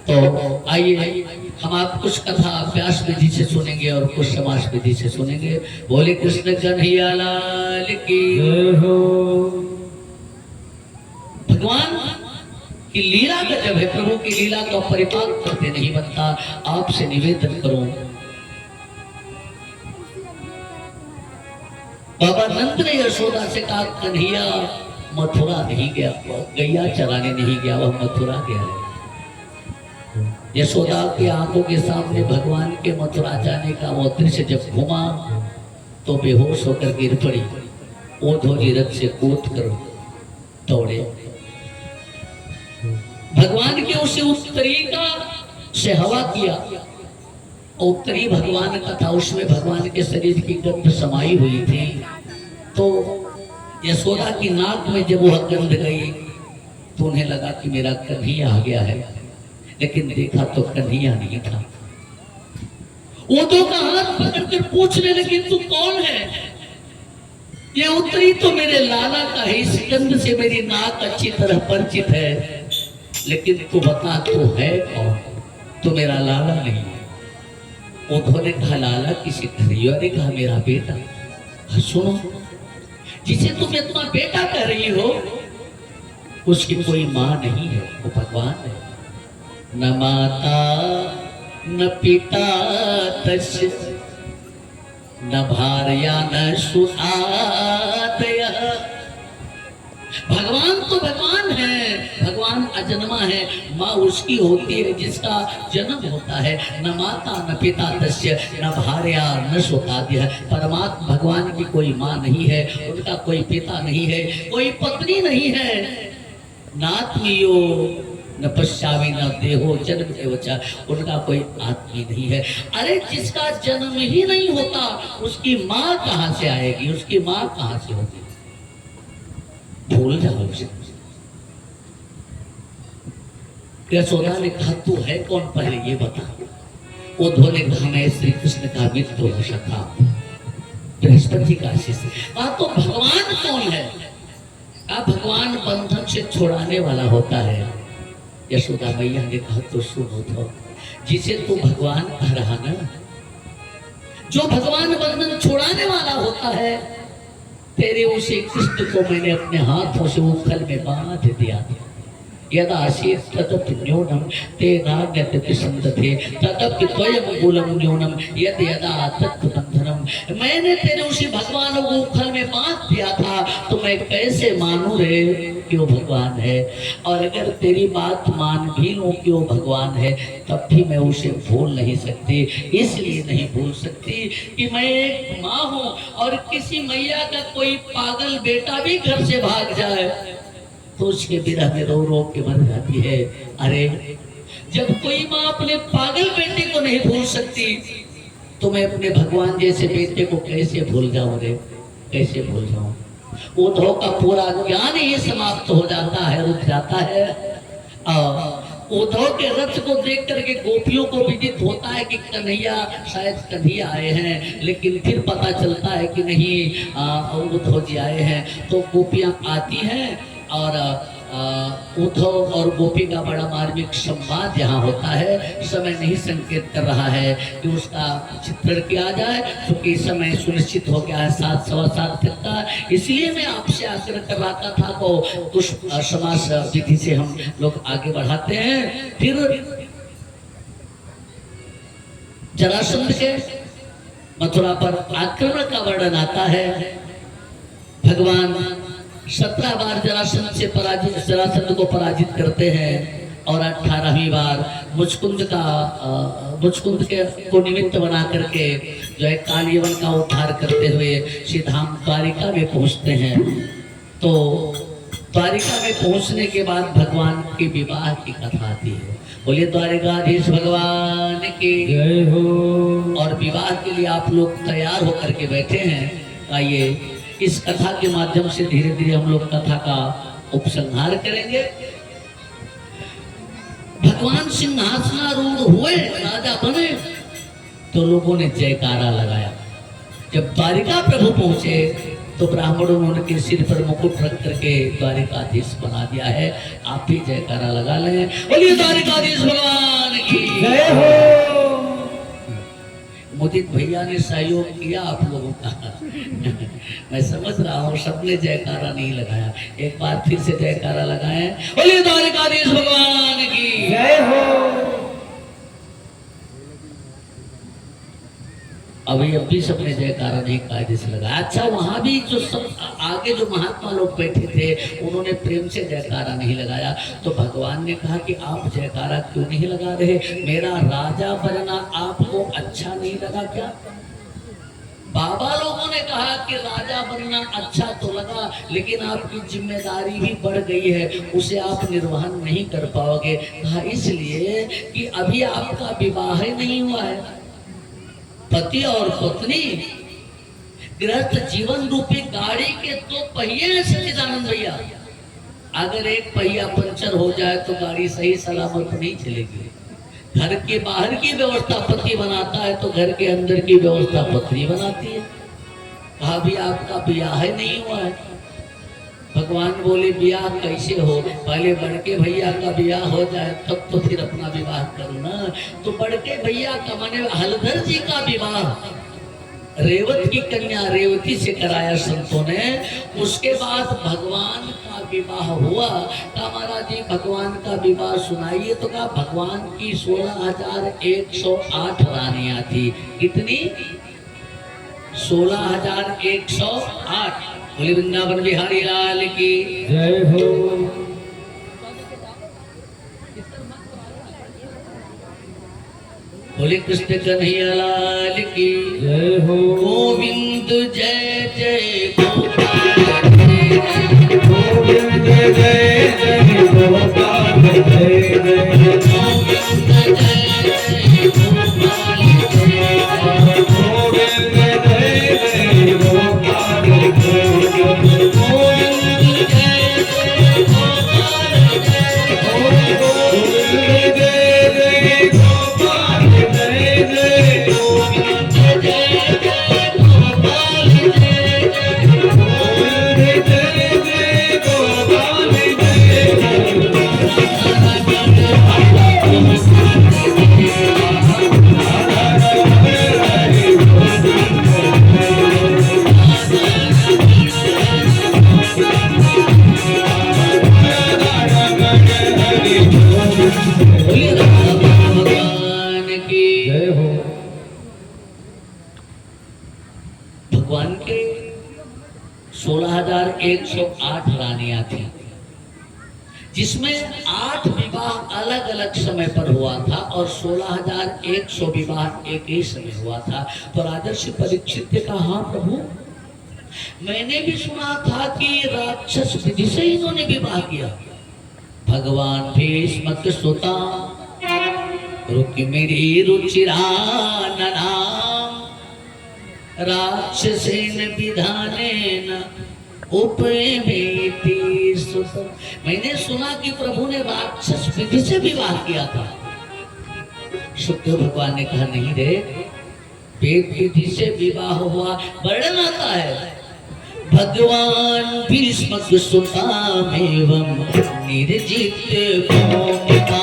Speaker 1: तो आइए हम आप कुछ कथा व्यास विधि से सुनेंगे और कुछ समाज विधि से सुनेंगे। बोले कृष्ण कन्हैया लाल की
Speaker 2: जय हो।
Speaker 1: भगवान की लीला गजब है, प्रभु की लीला को परिपाक करते नहीं बनता। आपसे निवेदन करूं, बाबा नंद ने यशोदा से कहा कन्हैया मथुरा नहीं गया, गैया चराने नहीं गया, वह मथुरा गया है। यशोदा की आंखों के सामने भगवान के मथुरा जाने का वो दृश्य जब घुमा तो बेहोश होकर गिर पड़ी। वो धोरी रथ से कूद कर दौड़े। भगवान के उसे उत्तरी का से हवा किया, उत्तरी भगवान का था, उसमें भगवान के शरीर की गंध समाई हुई थी। तो यशोदा की नाक में जब वह गंध गई तो उन्हें लगा कि मेरा कन्हैया आ गया है, लेकिन देखा तो कन्हैया नहीं था। उद्धव का हाथ पकड़कर पूछने लगी तू कौन है? ये उत्तरी तो मेरे लाला का है, इस गंध से मेरी नाक अच्छी तरह परिचित है, लेकिन तू बता तू है कौन? तो मेरा लाला नहीं। उद्धव ने कहा लाला किसी खरिया ने कहा मेरा बेटा। सुनो, जिसे तुम इतना बेटा कह रही हो उसकी कोई माँ नहीं है, वो भगवान है। न माता न पिता तस्य न भार्या न सुआदय। भगवान तो भगवान है, भगवान अजन्मा है, माँ उसकी होती है जिसका जन्म होता है। न माता न पिता तस्य न भार्या न सुताद्य। परमात्मा भगवान की कोई माँ नहीं है, उनका कोई पिता नहीं है, कोई पत्नी नहीं है। नात्मीयो न पश्चामी न देहो जन्म देवचा, उनका कोई आत्मी नहीं है। अरे जिसका जन्म ही नहीं होता उसकी माँ कहाँ से आएगी, उसकी माँ कहाँ से होगी? भूल जाओ उसे। यशोदा ने कहा तू है कौन पहले ये बता। उद्धव ने कहा मैं श्री कृष्ण का मित्र हूं, सखा, बृहस्पति का शिष्य। कहा तो भगवान कौन है? कहा भगवान बंधन से छुड़ाने वाला होता है। यशोदा मैया ने कहा तो सुन उद्धव, जिसे तू भगवान कह रहा ना, जो भगवान बंधन छुड़ाने वाला होता है, तेरे उसे कृष्ण को मैंने अपने हाथों से उखल में बांध दिया। यदा तदपि न्यूनम तेनान्यतपि संदते तदपि त्वयं मूलं न्यूनम यद यदा तत्बंधनम। मैंने तेरे उसी भगवान को उखल में बांध दिया था, तो मैं कैसे मानूं रे कि वो भगवान है? और अगर तेरी बात मान भी लूं कि वो भगवान है, तब भी मैं उसे भूल नहीं सकती। इसलिए नहीं भूल सकती कि मैं एक माँ हूँ, और किसी मैया का कोई पागल बेटा भी घर से भाग जाए तो उसके बिना में रो रो के मर जाती है। अरे जब कोई माँ अपने पागल बेटे को नहीं भूल सकती, तो मैं अपने भगवान जैसे बेटे को कैसे भूल जाऊं रे, कैसे भूल जाऊं? उद्धव का पूरा ज्ञान ही समाप्त हो जाता है, रुक जाता है। उद्धव के रथ को देख करके गोपियों को विदित होता है कि कन्हैया शायद कन्हैया आए हैं, लेकिन फिर पता चलता है कि नहीं उद्धव जी आए हैं। तो गोपियां आती हैं और उद्धव और गोपी का बड़ा मार्मिक संवाद यहाँ होता है। समय नहीं संकेत कर रहा है कि उसका चित्रण किया जाए, क्योंकि समय सुनिश्चित हो गया है 7 सवा 7 तक का। इसलिए मैं आपसे आग्रह कर रहा था को कुछ समास विधि से हम लोग आगे बढ़ाते हैं। फिर जरासंध के मथुरा पर आक्रमण का वर्णन आता है। भगवान 17 बार जरासंध को पराजित करते हैं, और 18वीं बार मुचकुंद को निमित्त बना करके जो है कालियवन का उद्धार करते हुए सीधाम द्वारिका में पहुंचते हैं। तो द्वारिका में पहुंचने के बाद भगवान के विवाह की कथा आती है। बोलिए द्वारिकाधीश भगवान की जय हो। और विवाह के लिए आप लोग तैयार होकर के बैठे हैं। आइए इस कथा के माध्यम से धीरे धीरे हम लोग कथा का उपसंहार करेंगे। भगवान सिंहासनारूढ़ हुए, राजा बने, तो लोगों ने जयकारा लगाया। जब द्वारिका प्रभु पहुंचे तो ब्राह्मणों ने उनके सिर पर मुकुट रख करके द्वारिकाधीश बना दिया है। आप भी जयकारा लगा लें। बोलिए द्वारिकाधीश भगवान की जय हो। मुदित भैया ने सहयोग किया आप लोगों का मैं समझ रहा हूँ, सबने जयकारा नहीं लगाया। एक बार फिर से जयकारा लगाएं। बोलिए द्वारिकाधीश भगवान की जय हो। अभी सबने जयकारा नहीं कायदे से लगाया। अच्छा, वहां भी जो सब आगे जो महात्मा लोग बैठे थे उन्होंने प्रेम से जयकारा नहीं लगाया। तो भगवान ने कहा कि आप जयकारा क्यों नहीं लगा रहे? मेरा राजा बनना आपको अच्छा नहीं लगा क्या? बाबा लोगों ने कहा कि राजा बनना अच्छा तो लगा, लेकिन आपकी जिम्मेदारी भी बढ़ गई है, उसे आप निर्वहन नहीं कर पाओगे। कहा इसलिए कि अभी आपका विवाह नहीं हुआ है। पति और पत्नी गृहस्थ जीवन रूपी गाड़ी के 2 पहिए हैं सच्चिदानंद भैया। अगर एक पहिया पंचर हो जाए तो गाड़ी सही सलामत नहीं चलेगी। घर के बाहर की व्यवस्था पति बनाता है तो घर के अंदर की व्यवस्था पत्नी बनाती है। कहा भी आपका ब्याह नहीं हुआ है। भगवान बोले ब्याह कैसे हो, पहले बड़के भैया का ब्याह हो जाए तब तो फिर अपना विवाह करो ना। तो बड़के भैया का माने हलधर जी का विवाह रेवत की कन्या रेवती से कराया संतों ने। उसके बाद भगवान का विवाह हुआ। कहा महाराज जी भगवान का विवाह सुनाइए। तो कहा भगवान की 16,108 रानियां थी। कितनी? 16,108। बोले वृंदावन बिहारी लाल की
Speaker 2: जय हो।
Speaker 1: बोले कृष्ण कन्हैया लाल की
Speaker 2: जय हो।
Speaker 1: गोविंद जय जय
Speaker 2: गोविंद जय जय गोपाल जय जय।
Speaker 1: गोविंद जय जय गोपाल जय जय।
Speaker 2: गोविंद जय जय गोपाल जय जय।
Speaker 1: गोविंद जय जय गोपाल जय जय।
Speaker 2: गोविंद जय जय गोपाल जय जय।
Speaker 1: गोविंद जय जय गोपाल जय जय।
Speaker 2: गोविंद जय जय गोपाल जय जय।
Speaker 1: भगवान की
Speaker 2: जय हो।
Speaker 1: भगवान के 16,108 रानियां थी, जिसमें 8 विवाह अलग अलग समय पर हुआ था और 16,100 विवाह एक ही समय हुआ था। तो राजर्षि परीक्षित ने कहा हाँ प्रभु, मैंने भी सुना था कि राक्षस विधि से इन्होंने विवाह किया। भगवान भीष्म के सुता रुक्मिणी रुचिरानना राक्षसेन विधानेन उपमेति सुत। मैंने सुना कि प्रभु ने राक्षस विधि से विवाह किया था। सुखदेव भगवान ने कहा नहीं रे, वेद विधि से विवाह हुआ। वर्णन आता है भगवान भीष्म सुतामेवं निर्जित भूमिका।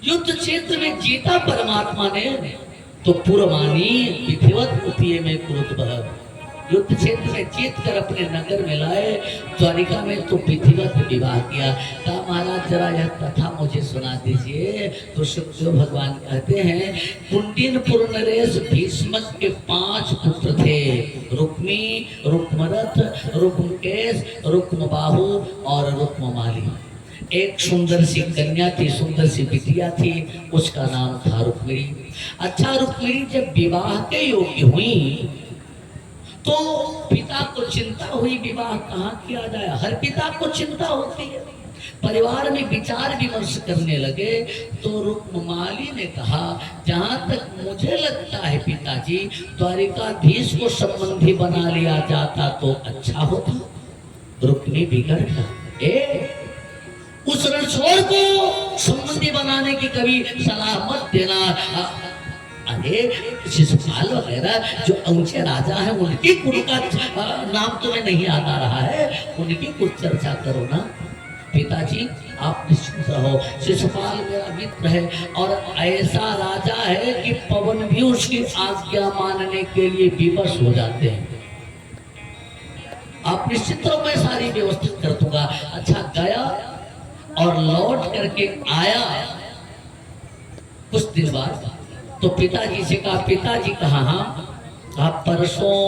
Speaker 1: युद्ध क्षेत्र में जीता परमात्मा ने तो पुरमानी विधिवत होती में क्रोध बह। युद्ध क्षेत्र में जीत कर अपने नगर में लाए, द्वारिका में तो विधिवत विवाह किया। कहा महाराज जरा यह कथा मुझे सुना दीजिए। तो सुखदेव भगवान कहते हैं कुंडिनपुर नरेश भीष्म के 5 पुत्र थे, रुक्मी, रुक्मरथ, रुक्मकेश, रुक्मबाहु और रुक्ममाली। एक सुंदर सी कन्या थी, सुंदर सी बिटिया थी, उसका नाम था रुक्मिणी। अच्छा, रुक्मिणी जब विवाह के योग्य हुई तो पिता को चिंता हुई विवाह कहाँ किया जाए। हर पिता को चिंता होती है। परिवार में विचार विमर्श करने लगे तो रुक्ममाली ने कहा जहां तक मुझे लगता है पिताजी, द्वारिकाधीश को संबंधी बना लिया जाता तो अच्छा होता। रुक्मिणी बिगड़ गया। उस रणछोड़ को संबंधी बनाने की कभी सलाह मत देना। अरे शिशुपाल वगैरह जो ऊंचे राजा हैं उनकी कुल का नाम तुम्हें नहीं आता रहा है, उनकी कुछ चर्चा करो ना। पिताजी आप निश्चिंत रहो, शिशुपाल मेरा मित्र है और ऐसा राजा है कि पवन भी उसकी आज्ञा मानने के लिए विवश हो जाते हैं। आप निश्चित रहो, मैं सारी व्यवस्थित कर दूंगा। अच्छा गया और लौट करके आया कुछ दिन बाद, तो पिताजी से कहा, पिताजी कहा, हाँ परसों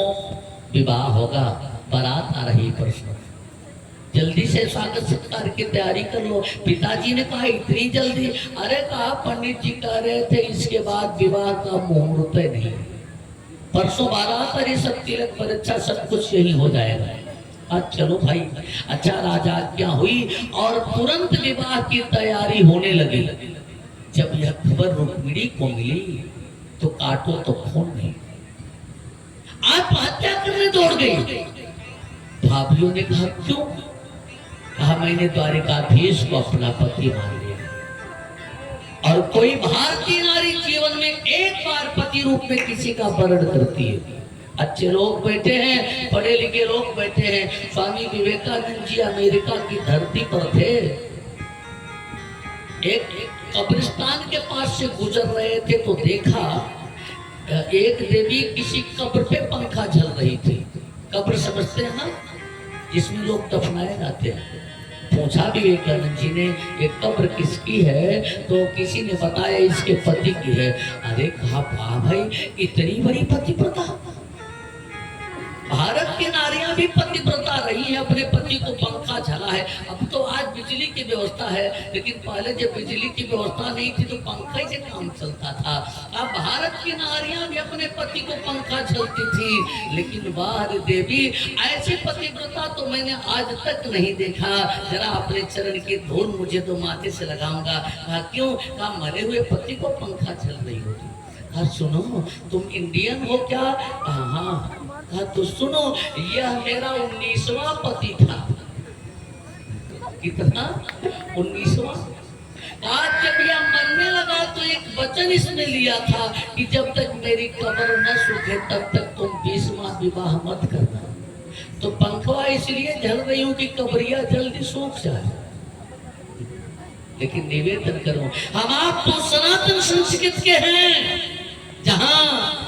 Speaker 1: विवाह होगा, बारात आ रही परसों, जल्दी से स्वागत सत्कार की तैयारी कर लो। पिताजी ने कहा इतनी जल्दी? अरे कहा पंडित जी कह रहे थे इसके बाद विवाह का मुहूर्त नहीं, परसों बारात आ रही, सब तिलक परीक्षा सब कुछ यही हो जाएगा। आज चलो भाई, अच्छा राजा क्या हुई और तुरंत विवाह की तैयारी होने लगी। जब यह खबर रुक्मिणी को मिली तो काटो तो खून नहीं, आत्महत्या करने दौड़ गई। भाभीियों ने कहा क्यों? कहा मैंने द्वारिकाधीश को अपना पति मान लिया। और कोई भारतीय नारी जीवन में एक बार पति रूप में किसी का वर्ण करती है। अच्छे लोग बैठे हैं, पढ़े लिखे लोग बैठे हैं। स्वामी विवेकानंद जी अमेरिका की धरती पर थे, एक कब्रिस्तान के पास से गुजर रहे थे तो देखा एक देवी किसी कब्र पे पंखा झल रही थी। कब्र समझते हैं ना, जिसमें लोग दफनाए जाते हैं। पूछा विवेकानंद जी ने ये कब्र किसकी है? तो किसी ने बताया इसके पति की है। अरे कहा वाह भाई, इतनी बड़ी पतिव्रता। भारत की नारियां भी पतिव्रता रही है, अपने पति को पंखा झला है। अब तो आज बिजली की व्यवस्था है, लेकिन पहले जब बिजली की व्यवस्था नहीं थी तो पंखा से काम चलता था। अब भारत की नारियां भी अपने पति को पंखा झलती थी, लेकिन वाह देवी, ऐसी पतिव्रता तो मैंने आज तक नहीं देखा। जरा अपने चरण की धूल मुझे तो माथे से लगाऊंगा। कहा क्यों? कहा मरे हुए पति को पंखा झल रही होती। कहा सुनो, तुम इंडियन हो क्या? हाँ। कहा तो सुनो, यह मेरा 19वां पति था। कितना? 19वां। आज जब यह मरने लगा तो एक वचन इसने लिया था कि जब तक मेरी कब्र न सूखे तब तक तुम 20वां विवाह मत करना। तो पंखवा इसलिए झल रही हूं कि कब्रिया जल्दी सूख जाए। लेकिन निवेदन करो, हम आप तो सनातन संस्कृत के हैं, जहां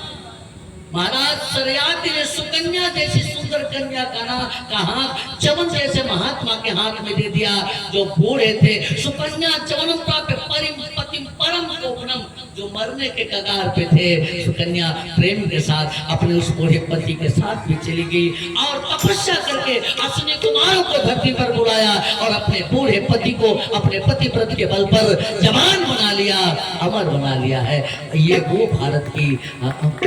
Speaker 1: महाराज सरियाती ने सुकन्या जैसी सुंदर कन्या का हाथ चमन जैसे महात्मा के हाथ में दे दिया, जो बूढ़े थे। सुकन्या चमनम प्राप्य परिम पतिम परम कोपनम, जो मरने के कगार पे थे। सुकन्या प्रेम के साथ अपने उस बूढ़े पति के साथ भी चली गई और तपस्या करके अश्विनी कुमारों को धरती पर बुलाया और अपने बूढ़े पति को अपने पति व्रत के बल पर जवान बना लिया, अमर बना लिया है। ये वो भारत की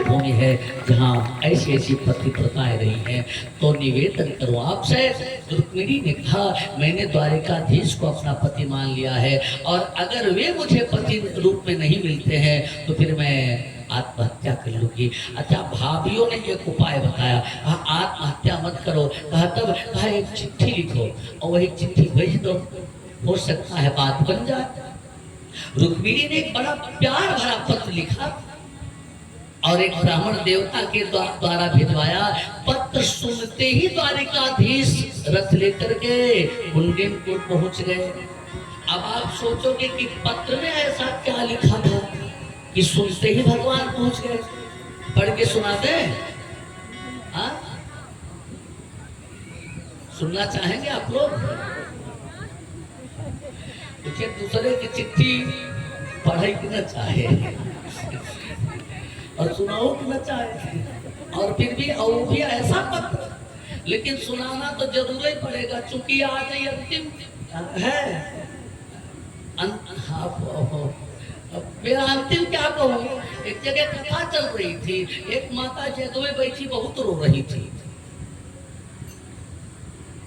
Speaker 1: भूमि है जहाँ ऐसी ऐसी पतिव्रताएं रही हैं। तो निवेदन करो आपसे। रुक्मिणी ने कहा मैंने द्वारिकाधीश को अपना पति मान लिया है, और अगर वे मुझे पति रूप में नहीं मिलते हैं तो फिर मैं आत्महत्या कर लूंगी। अच्छा, भाभीियों ने एक उपाय बताया, आत्महत्या मत करो। कहा तब? कहा एक चिट्ठी लिखो और वही चिट्ठी भेज दो, हो सकता है बात बन जाए। रुक्मिणी ने एक बड़ा प्यार भरा पत्र लिखा और एक ब्राह्मण देवता के द्वारा भिजवाया। पत्र सुनते ही द्वारिकाधीश रथ लेकर के गुंडीनपुर पहुंच गए। अब आप सोचोगे कि पत्र में ऐसा क्या लिखा था कि सुनते ही भगवान पहुंच गए। पढ़ के सुना दे? सुनना चाहेंगे आप लोग? कुछ दूसरे की चिट्ठी पढ़ाई की न चाहे और सुनाओ कि न चाहे, और फिर भी और भी ऐसा पत्र, लेकिन सुनाना तो जरूर ही पड़ेगा, चूंकि आज ही अंतिम है। मेरा अंतिम क्या कहूँ, एक जगह कथा चल रही थी, एक माता जगह में बैठी बहुत रो रही थी।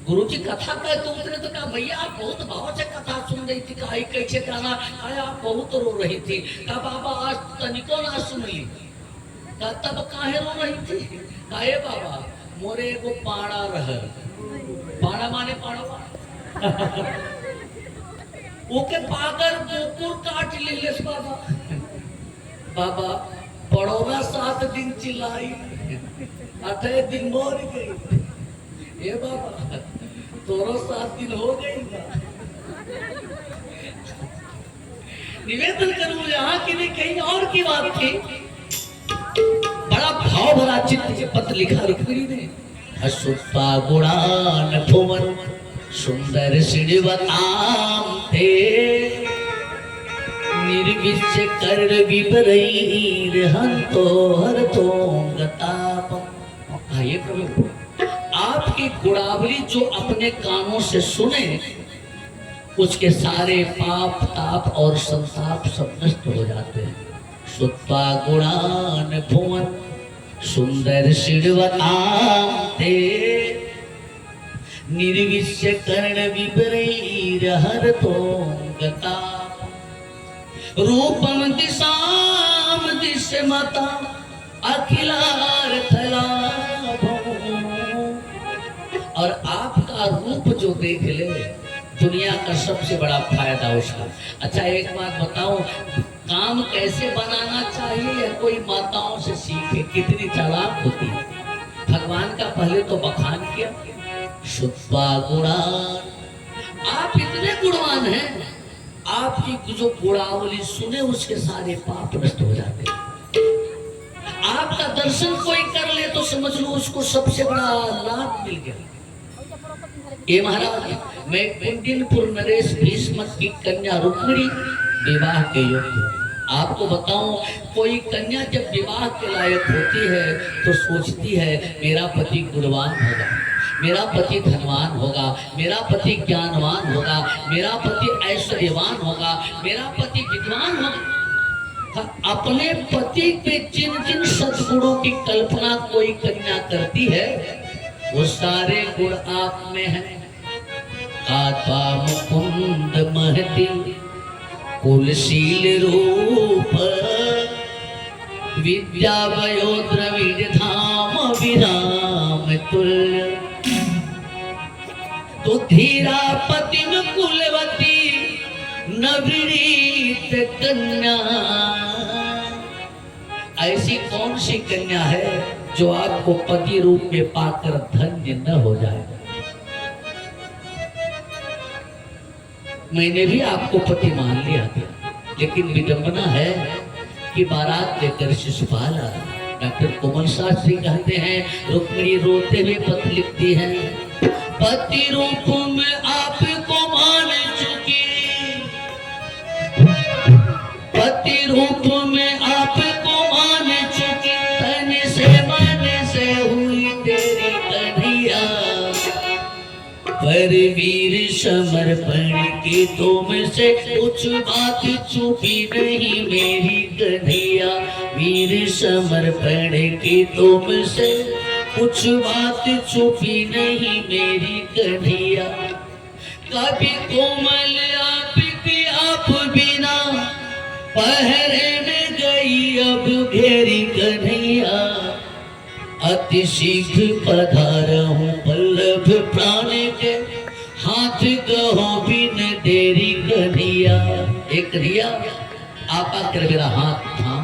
Speaker 1: गुरुजी कथा कहते उतरे तो कहा भैया आप बहुत भाव से कथा सुन रही थी। कहा कैसे गाना? आप बहुत रो रही थी। कहा बाबा आज तनिको ना सुन ली। कहा तब काहे रो रही थी? कहा बाबा मोरे एगो पाड़ा रह। पाड़ा माने पाड़वा ओके पाकर गोकुल काट लीलेस बाबा। बाबा पड़ोना 7 दिन चिल्लाई, 8 दिन मोर गई। ए बाबा तोरो 7 दिन हो गई। निवेदन करूं यहाँ की नहीं कहीं और की बात थी। बड़ा भाव भरा चित्त से पत्र लिखा रुक्मिणी ने। अशुद्धा गुणान भुवन सुंदर श्रीवताम थे निर्विश्य कर्ण विपरीर हंतो हरतो गतापम। आइए प्रभु, आपकी गुणावली जो अपने कानों से सुने उसके सारे पाप ताप और संताप सब नष्ट हो जाते हैं। सुत्वा गुणान भुवन सुंदर श्रीवताम ते निर्विश्य कर्ण विपरीर हरतो गतापम। रूपम दिशाम दिशमता अखिलार्थ लाभम। और आपका रूप जो देख ले दुनिया का सबसे बड़ा फायदा उसका। अच्छा एक बात बताऊं, काम कैसे बनाना चाहिए कोई माताओं से सीखे, कितनी चालाक होती है। भगवान का पहले तो बखान किया, शुद्धा गुणान, आप इतने गुणवान हैं, आपकी जो गुणावली सुने उसके सारे पाप नष्ट हो जाते हैं। आपका दर्शन कोई कर ले तो समझ लो उसको सबसे बड़ा लाभ मिल गया। ये महाराज, मैं कुंडिनपुर नरेश भीष्म की कन्या रुक्मिणी विवाह के योग्य। आपको बताऊं, कोई कन्या जब विवाह के लायक होती है तो सोचती है मेरा पति गुणवान होगा, मेरा पति धनवान होगा, मेरा पति ज्ञानवान होगा, मेरा पति ऐश्वर्यवान होगा, मेरा पति विद्वान होगा। अपने पति के जिन जिन सद्गुणों की कल्पना कोई कन्या करती है वो सारे गुण आप में है। काता मुकुंद महती कुलशील रूप विद्या वयो द्रविड़ धाम विराम तुल्य। तो धीरा पतिम कुलवती नवनीत कन्या। ऐसी कौन सी कन्या है जो आपको पति रूप में पाकर धन्य न हो जाए। मैंने भी आपको पति मान लिया था, लेकिन विडंबना है कि बारात लेकर शिशुपाल आया। डॉक्टर कोमल शास्त्री कहते हैं रुक्मिणी रोते हुए पत्र लिखती है, पति रूप में आपको मान चुकी, पति रूप में आपको मान चुकी, तन से मन से हुई तेरी कन्हैया, पर वीर समर्पण की तुमसे कुछ बात छुपी नहीं मेरी कन्हैया, वीर समर्पण की तुमसे कुछ बात छुपी नहीं मेरी कन्हैया। कभी कोमल आपकी आप बिना पहरे में गई अब घेरी कन्हैया, अति शीघ्र पधारा हूँ पल्लव प्राण के हाथ कहो बिन देरी कन्हैया। एक रिया आप आकर मेरा हाथ थाम,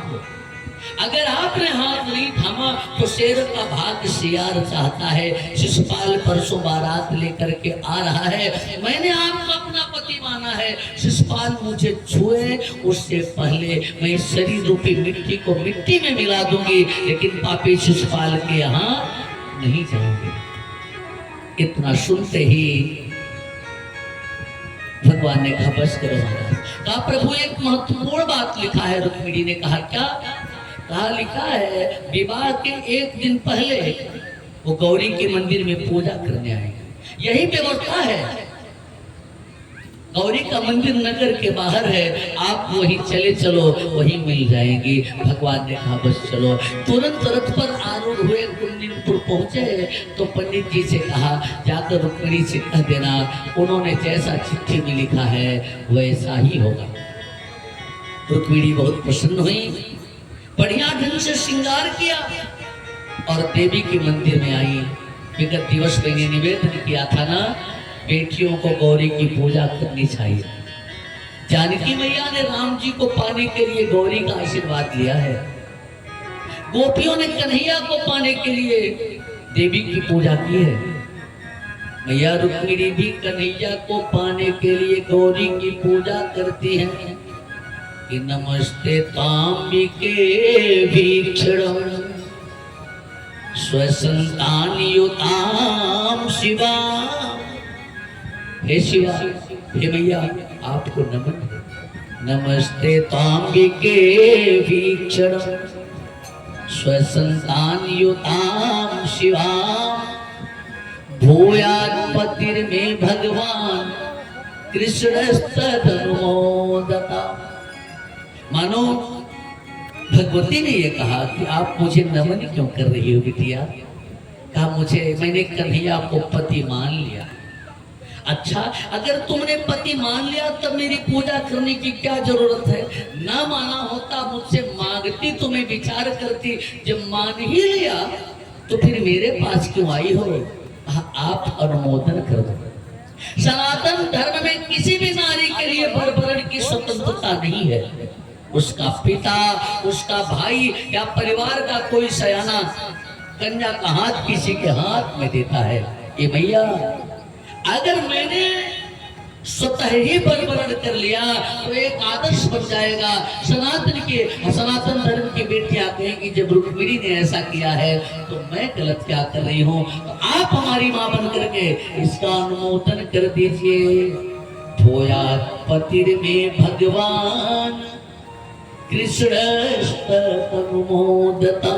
Speaker 1: अगर आपने हाथ नहीं थामा तो शेर का भाग सियार चाहता है। शिशुपाल परसों बारात लेकर के आ रहा है, मैंने आपको अपना पति माना है, शिशुपाल मुझे छुए उससे पहले मैं शरीर रूपी मिट्टी को मिट्टी में मिला दूंगी, लेकिन पापी शिशुपाल के यहाँ नहीं जाऊंगी। इतना सुनते ही भगवान ने कहा बस करो महाराज। कहा प्रभु एक महत्वपूर्ण बात लिखा है। रुक्मिणी ने कहा क्या? कहा लिखा है विवाह के एक दिन पहले वो गौरी के मंदिर में पूजा करने आएंगे। यही व्यवस्था है, गौरी का मंदिर नगर के बाहर है, आप वहीं चले चलो, वहीं मिल जाएंगी। भगवान ने कहा बस चलो। तुरंत रथ पर आरूढ़ हुए कुंडिनपुर पहुंचे तो पंडित जी से कहा जाकर रुक्मिणी से कह देना उन्होंने जैसा चिट्ठी में लिखा है वैसा ही होगा। रुक्मिणी बहुत प्रसन्न हुई, बढ़िया ढंग से श्रृंगार किया और देवी के मंदिर में आई। विगत दिवस मैंने निवेदन किया था ना, बेटियों को गौरी की पूजा करनी चाहिए। जानकी मैया ने राम जी को पाने के लिए गौरी का आशीर्वाद लिया है, गोपियों ने कन्हैया को पाने के लिए देवी की पूजा की है। मैया रुक्मिणी भी कन्हैया को पाने के लिए गौरी की पूजा करती हैं कि नमस्ते तांबिके वीक्षणम स्वसंतान युताम शिवा हे शिवा, हे मैया, आपको नमन। नमस्ते तांगिके वीक्षण स्वसंतान युताम शिवाम भूयात् पतिर्मे भगवान कृष्णस्तदनुमोदता। मानो भगवती ने ये कहा कि आप मुझे नमन क्यों कर रही हो बिटिया? कहा मैंने कन्हैया को पति मान लिया। अच्छा, अगर तुमने पति मान लिया तब मेरी पूजा करने की क्या जरूरत है? ना माना होता मुझसे मांगती, तुम्हें विचार करती। जब मान ही लिया तो फिर मेरे पास क्यों आई हो? आप अनुमोदन कर दो। सनातन धर्म में किसी भी नारी के लिए वरण की स्वतंत्रता नहीं है। उसका पिता, उसका भाई या परिवार का कोई सयाना कन्या का हाथ किसी के हाथ में देता है। ये भैया, अगर मैंने स्वतः ही वरण कर लिया तो एक आदर्श बन जाएगा। सनातन धर्म की बेटियां कहेंगी जब रुक्मिणी ने ऐसा किया है तो मैं गलत क्या कर रही हूँ? तो आप हमारी मां बन करके इसका अनुमोदन कर दीजिए। भूयात् पतिर्मे भगवान कृष्ण अनुमोदता।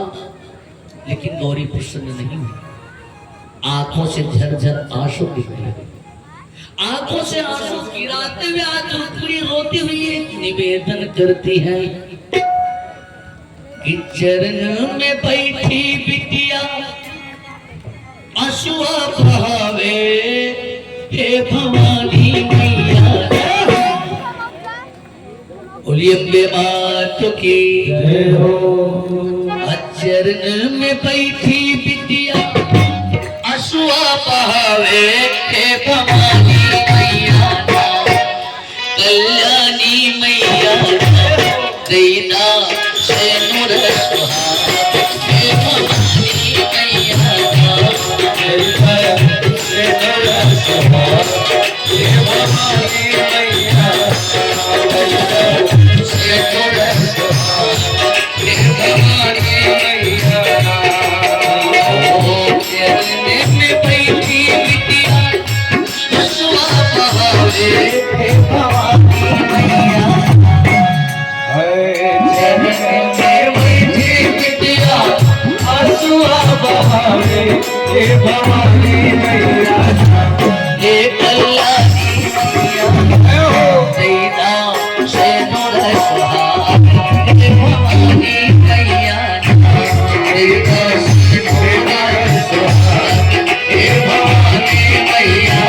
Speaker 1: लेकिन गौरी प्रसन्न नहीं हुई, आंखों से झरझर आंसू निकले। आंखों से आंसू गिराते हुए आज रुक्मिणी रोती हुई एक निवेदन करती है कि चरण में बैठी बिटिया अश्वा बहावे, हे भवानी मैया। बोलिए अम्बे मात की जय हो। चरण में बैठी बिटिया अश्वा बहावे, हे भवानी मैया, कल्याणी मैया, दैना से नूर सुहाग, हे भवानी मैया, दैना से नूर सुहाग, हे भवानी मैया, दैना से नूर सुहाग, हे भवानी मैया। चरण में बैठी बिटिया अश्वा बहावे, हे भवानी मैया, चरण में बैठी बिटिया अश्वा बहावे, हे भवानी मैया, हे कल्याणी मैया, दैना से नूर सुहाग, हे भवानी मैया, दैना से नूर सुहाग, हे भवानी मैया।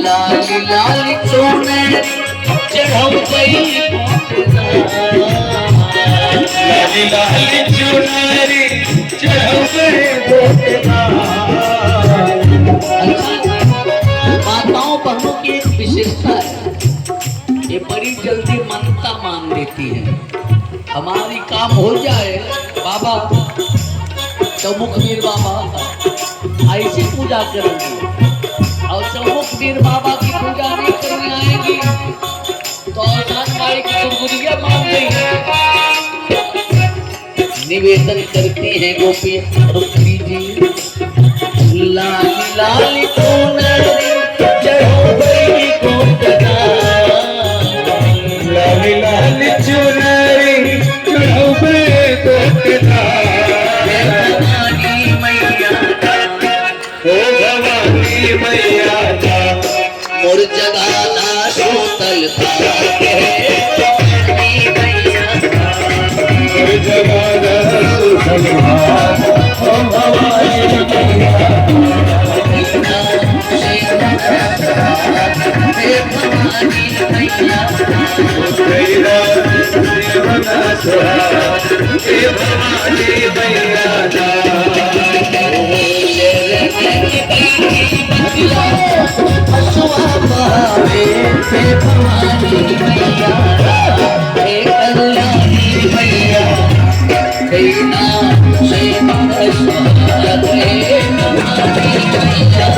Speaker 1: लाली लाली चूनर चढ़ाऊ गई, लाली लाली चूनरी चढ़ाऊ गई। माताओं बहनों की एक विशेषता है, ये बड़ी जल्दी मनता मान देती है। हमारी काम हो जाए बाबा चौमुखवीर बाबा ऐसी पूजा करेंगे, और चौमुखवीर बाबा की पूजा नहीं करने आएगी तो औसान की गुरगुरिया मान देंगे। निवेदन करती है गोपी रुक्मिणी जी, लाली लाली चूनरी चढ़ो गई गोपना, लाली लाली चूनरी चढ़ो गई गोपना, भवानी मैया, ओ भवानी मैया, मोर जगाना सूतल था, भवानी मैया, मोर जगाना सूतल था, ओ भवानी मैया, हे भवानी मैया,
Speaker 2: हे भवानी मैया
Speaker 1: हसुआ बहावे हे भवानी मैया हे कल्याणी मैया देना से हसुआ हे भवानी मैया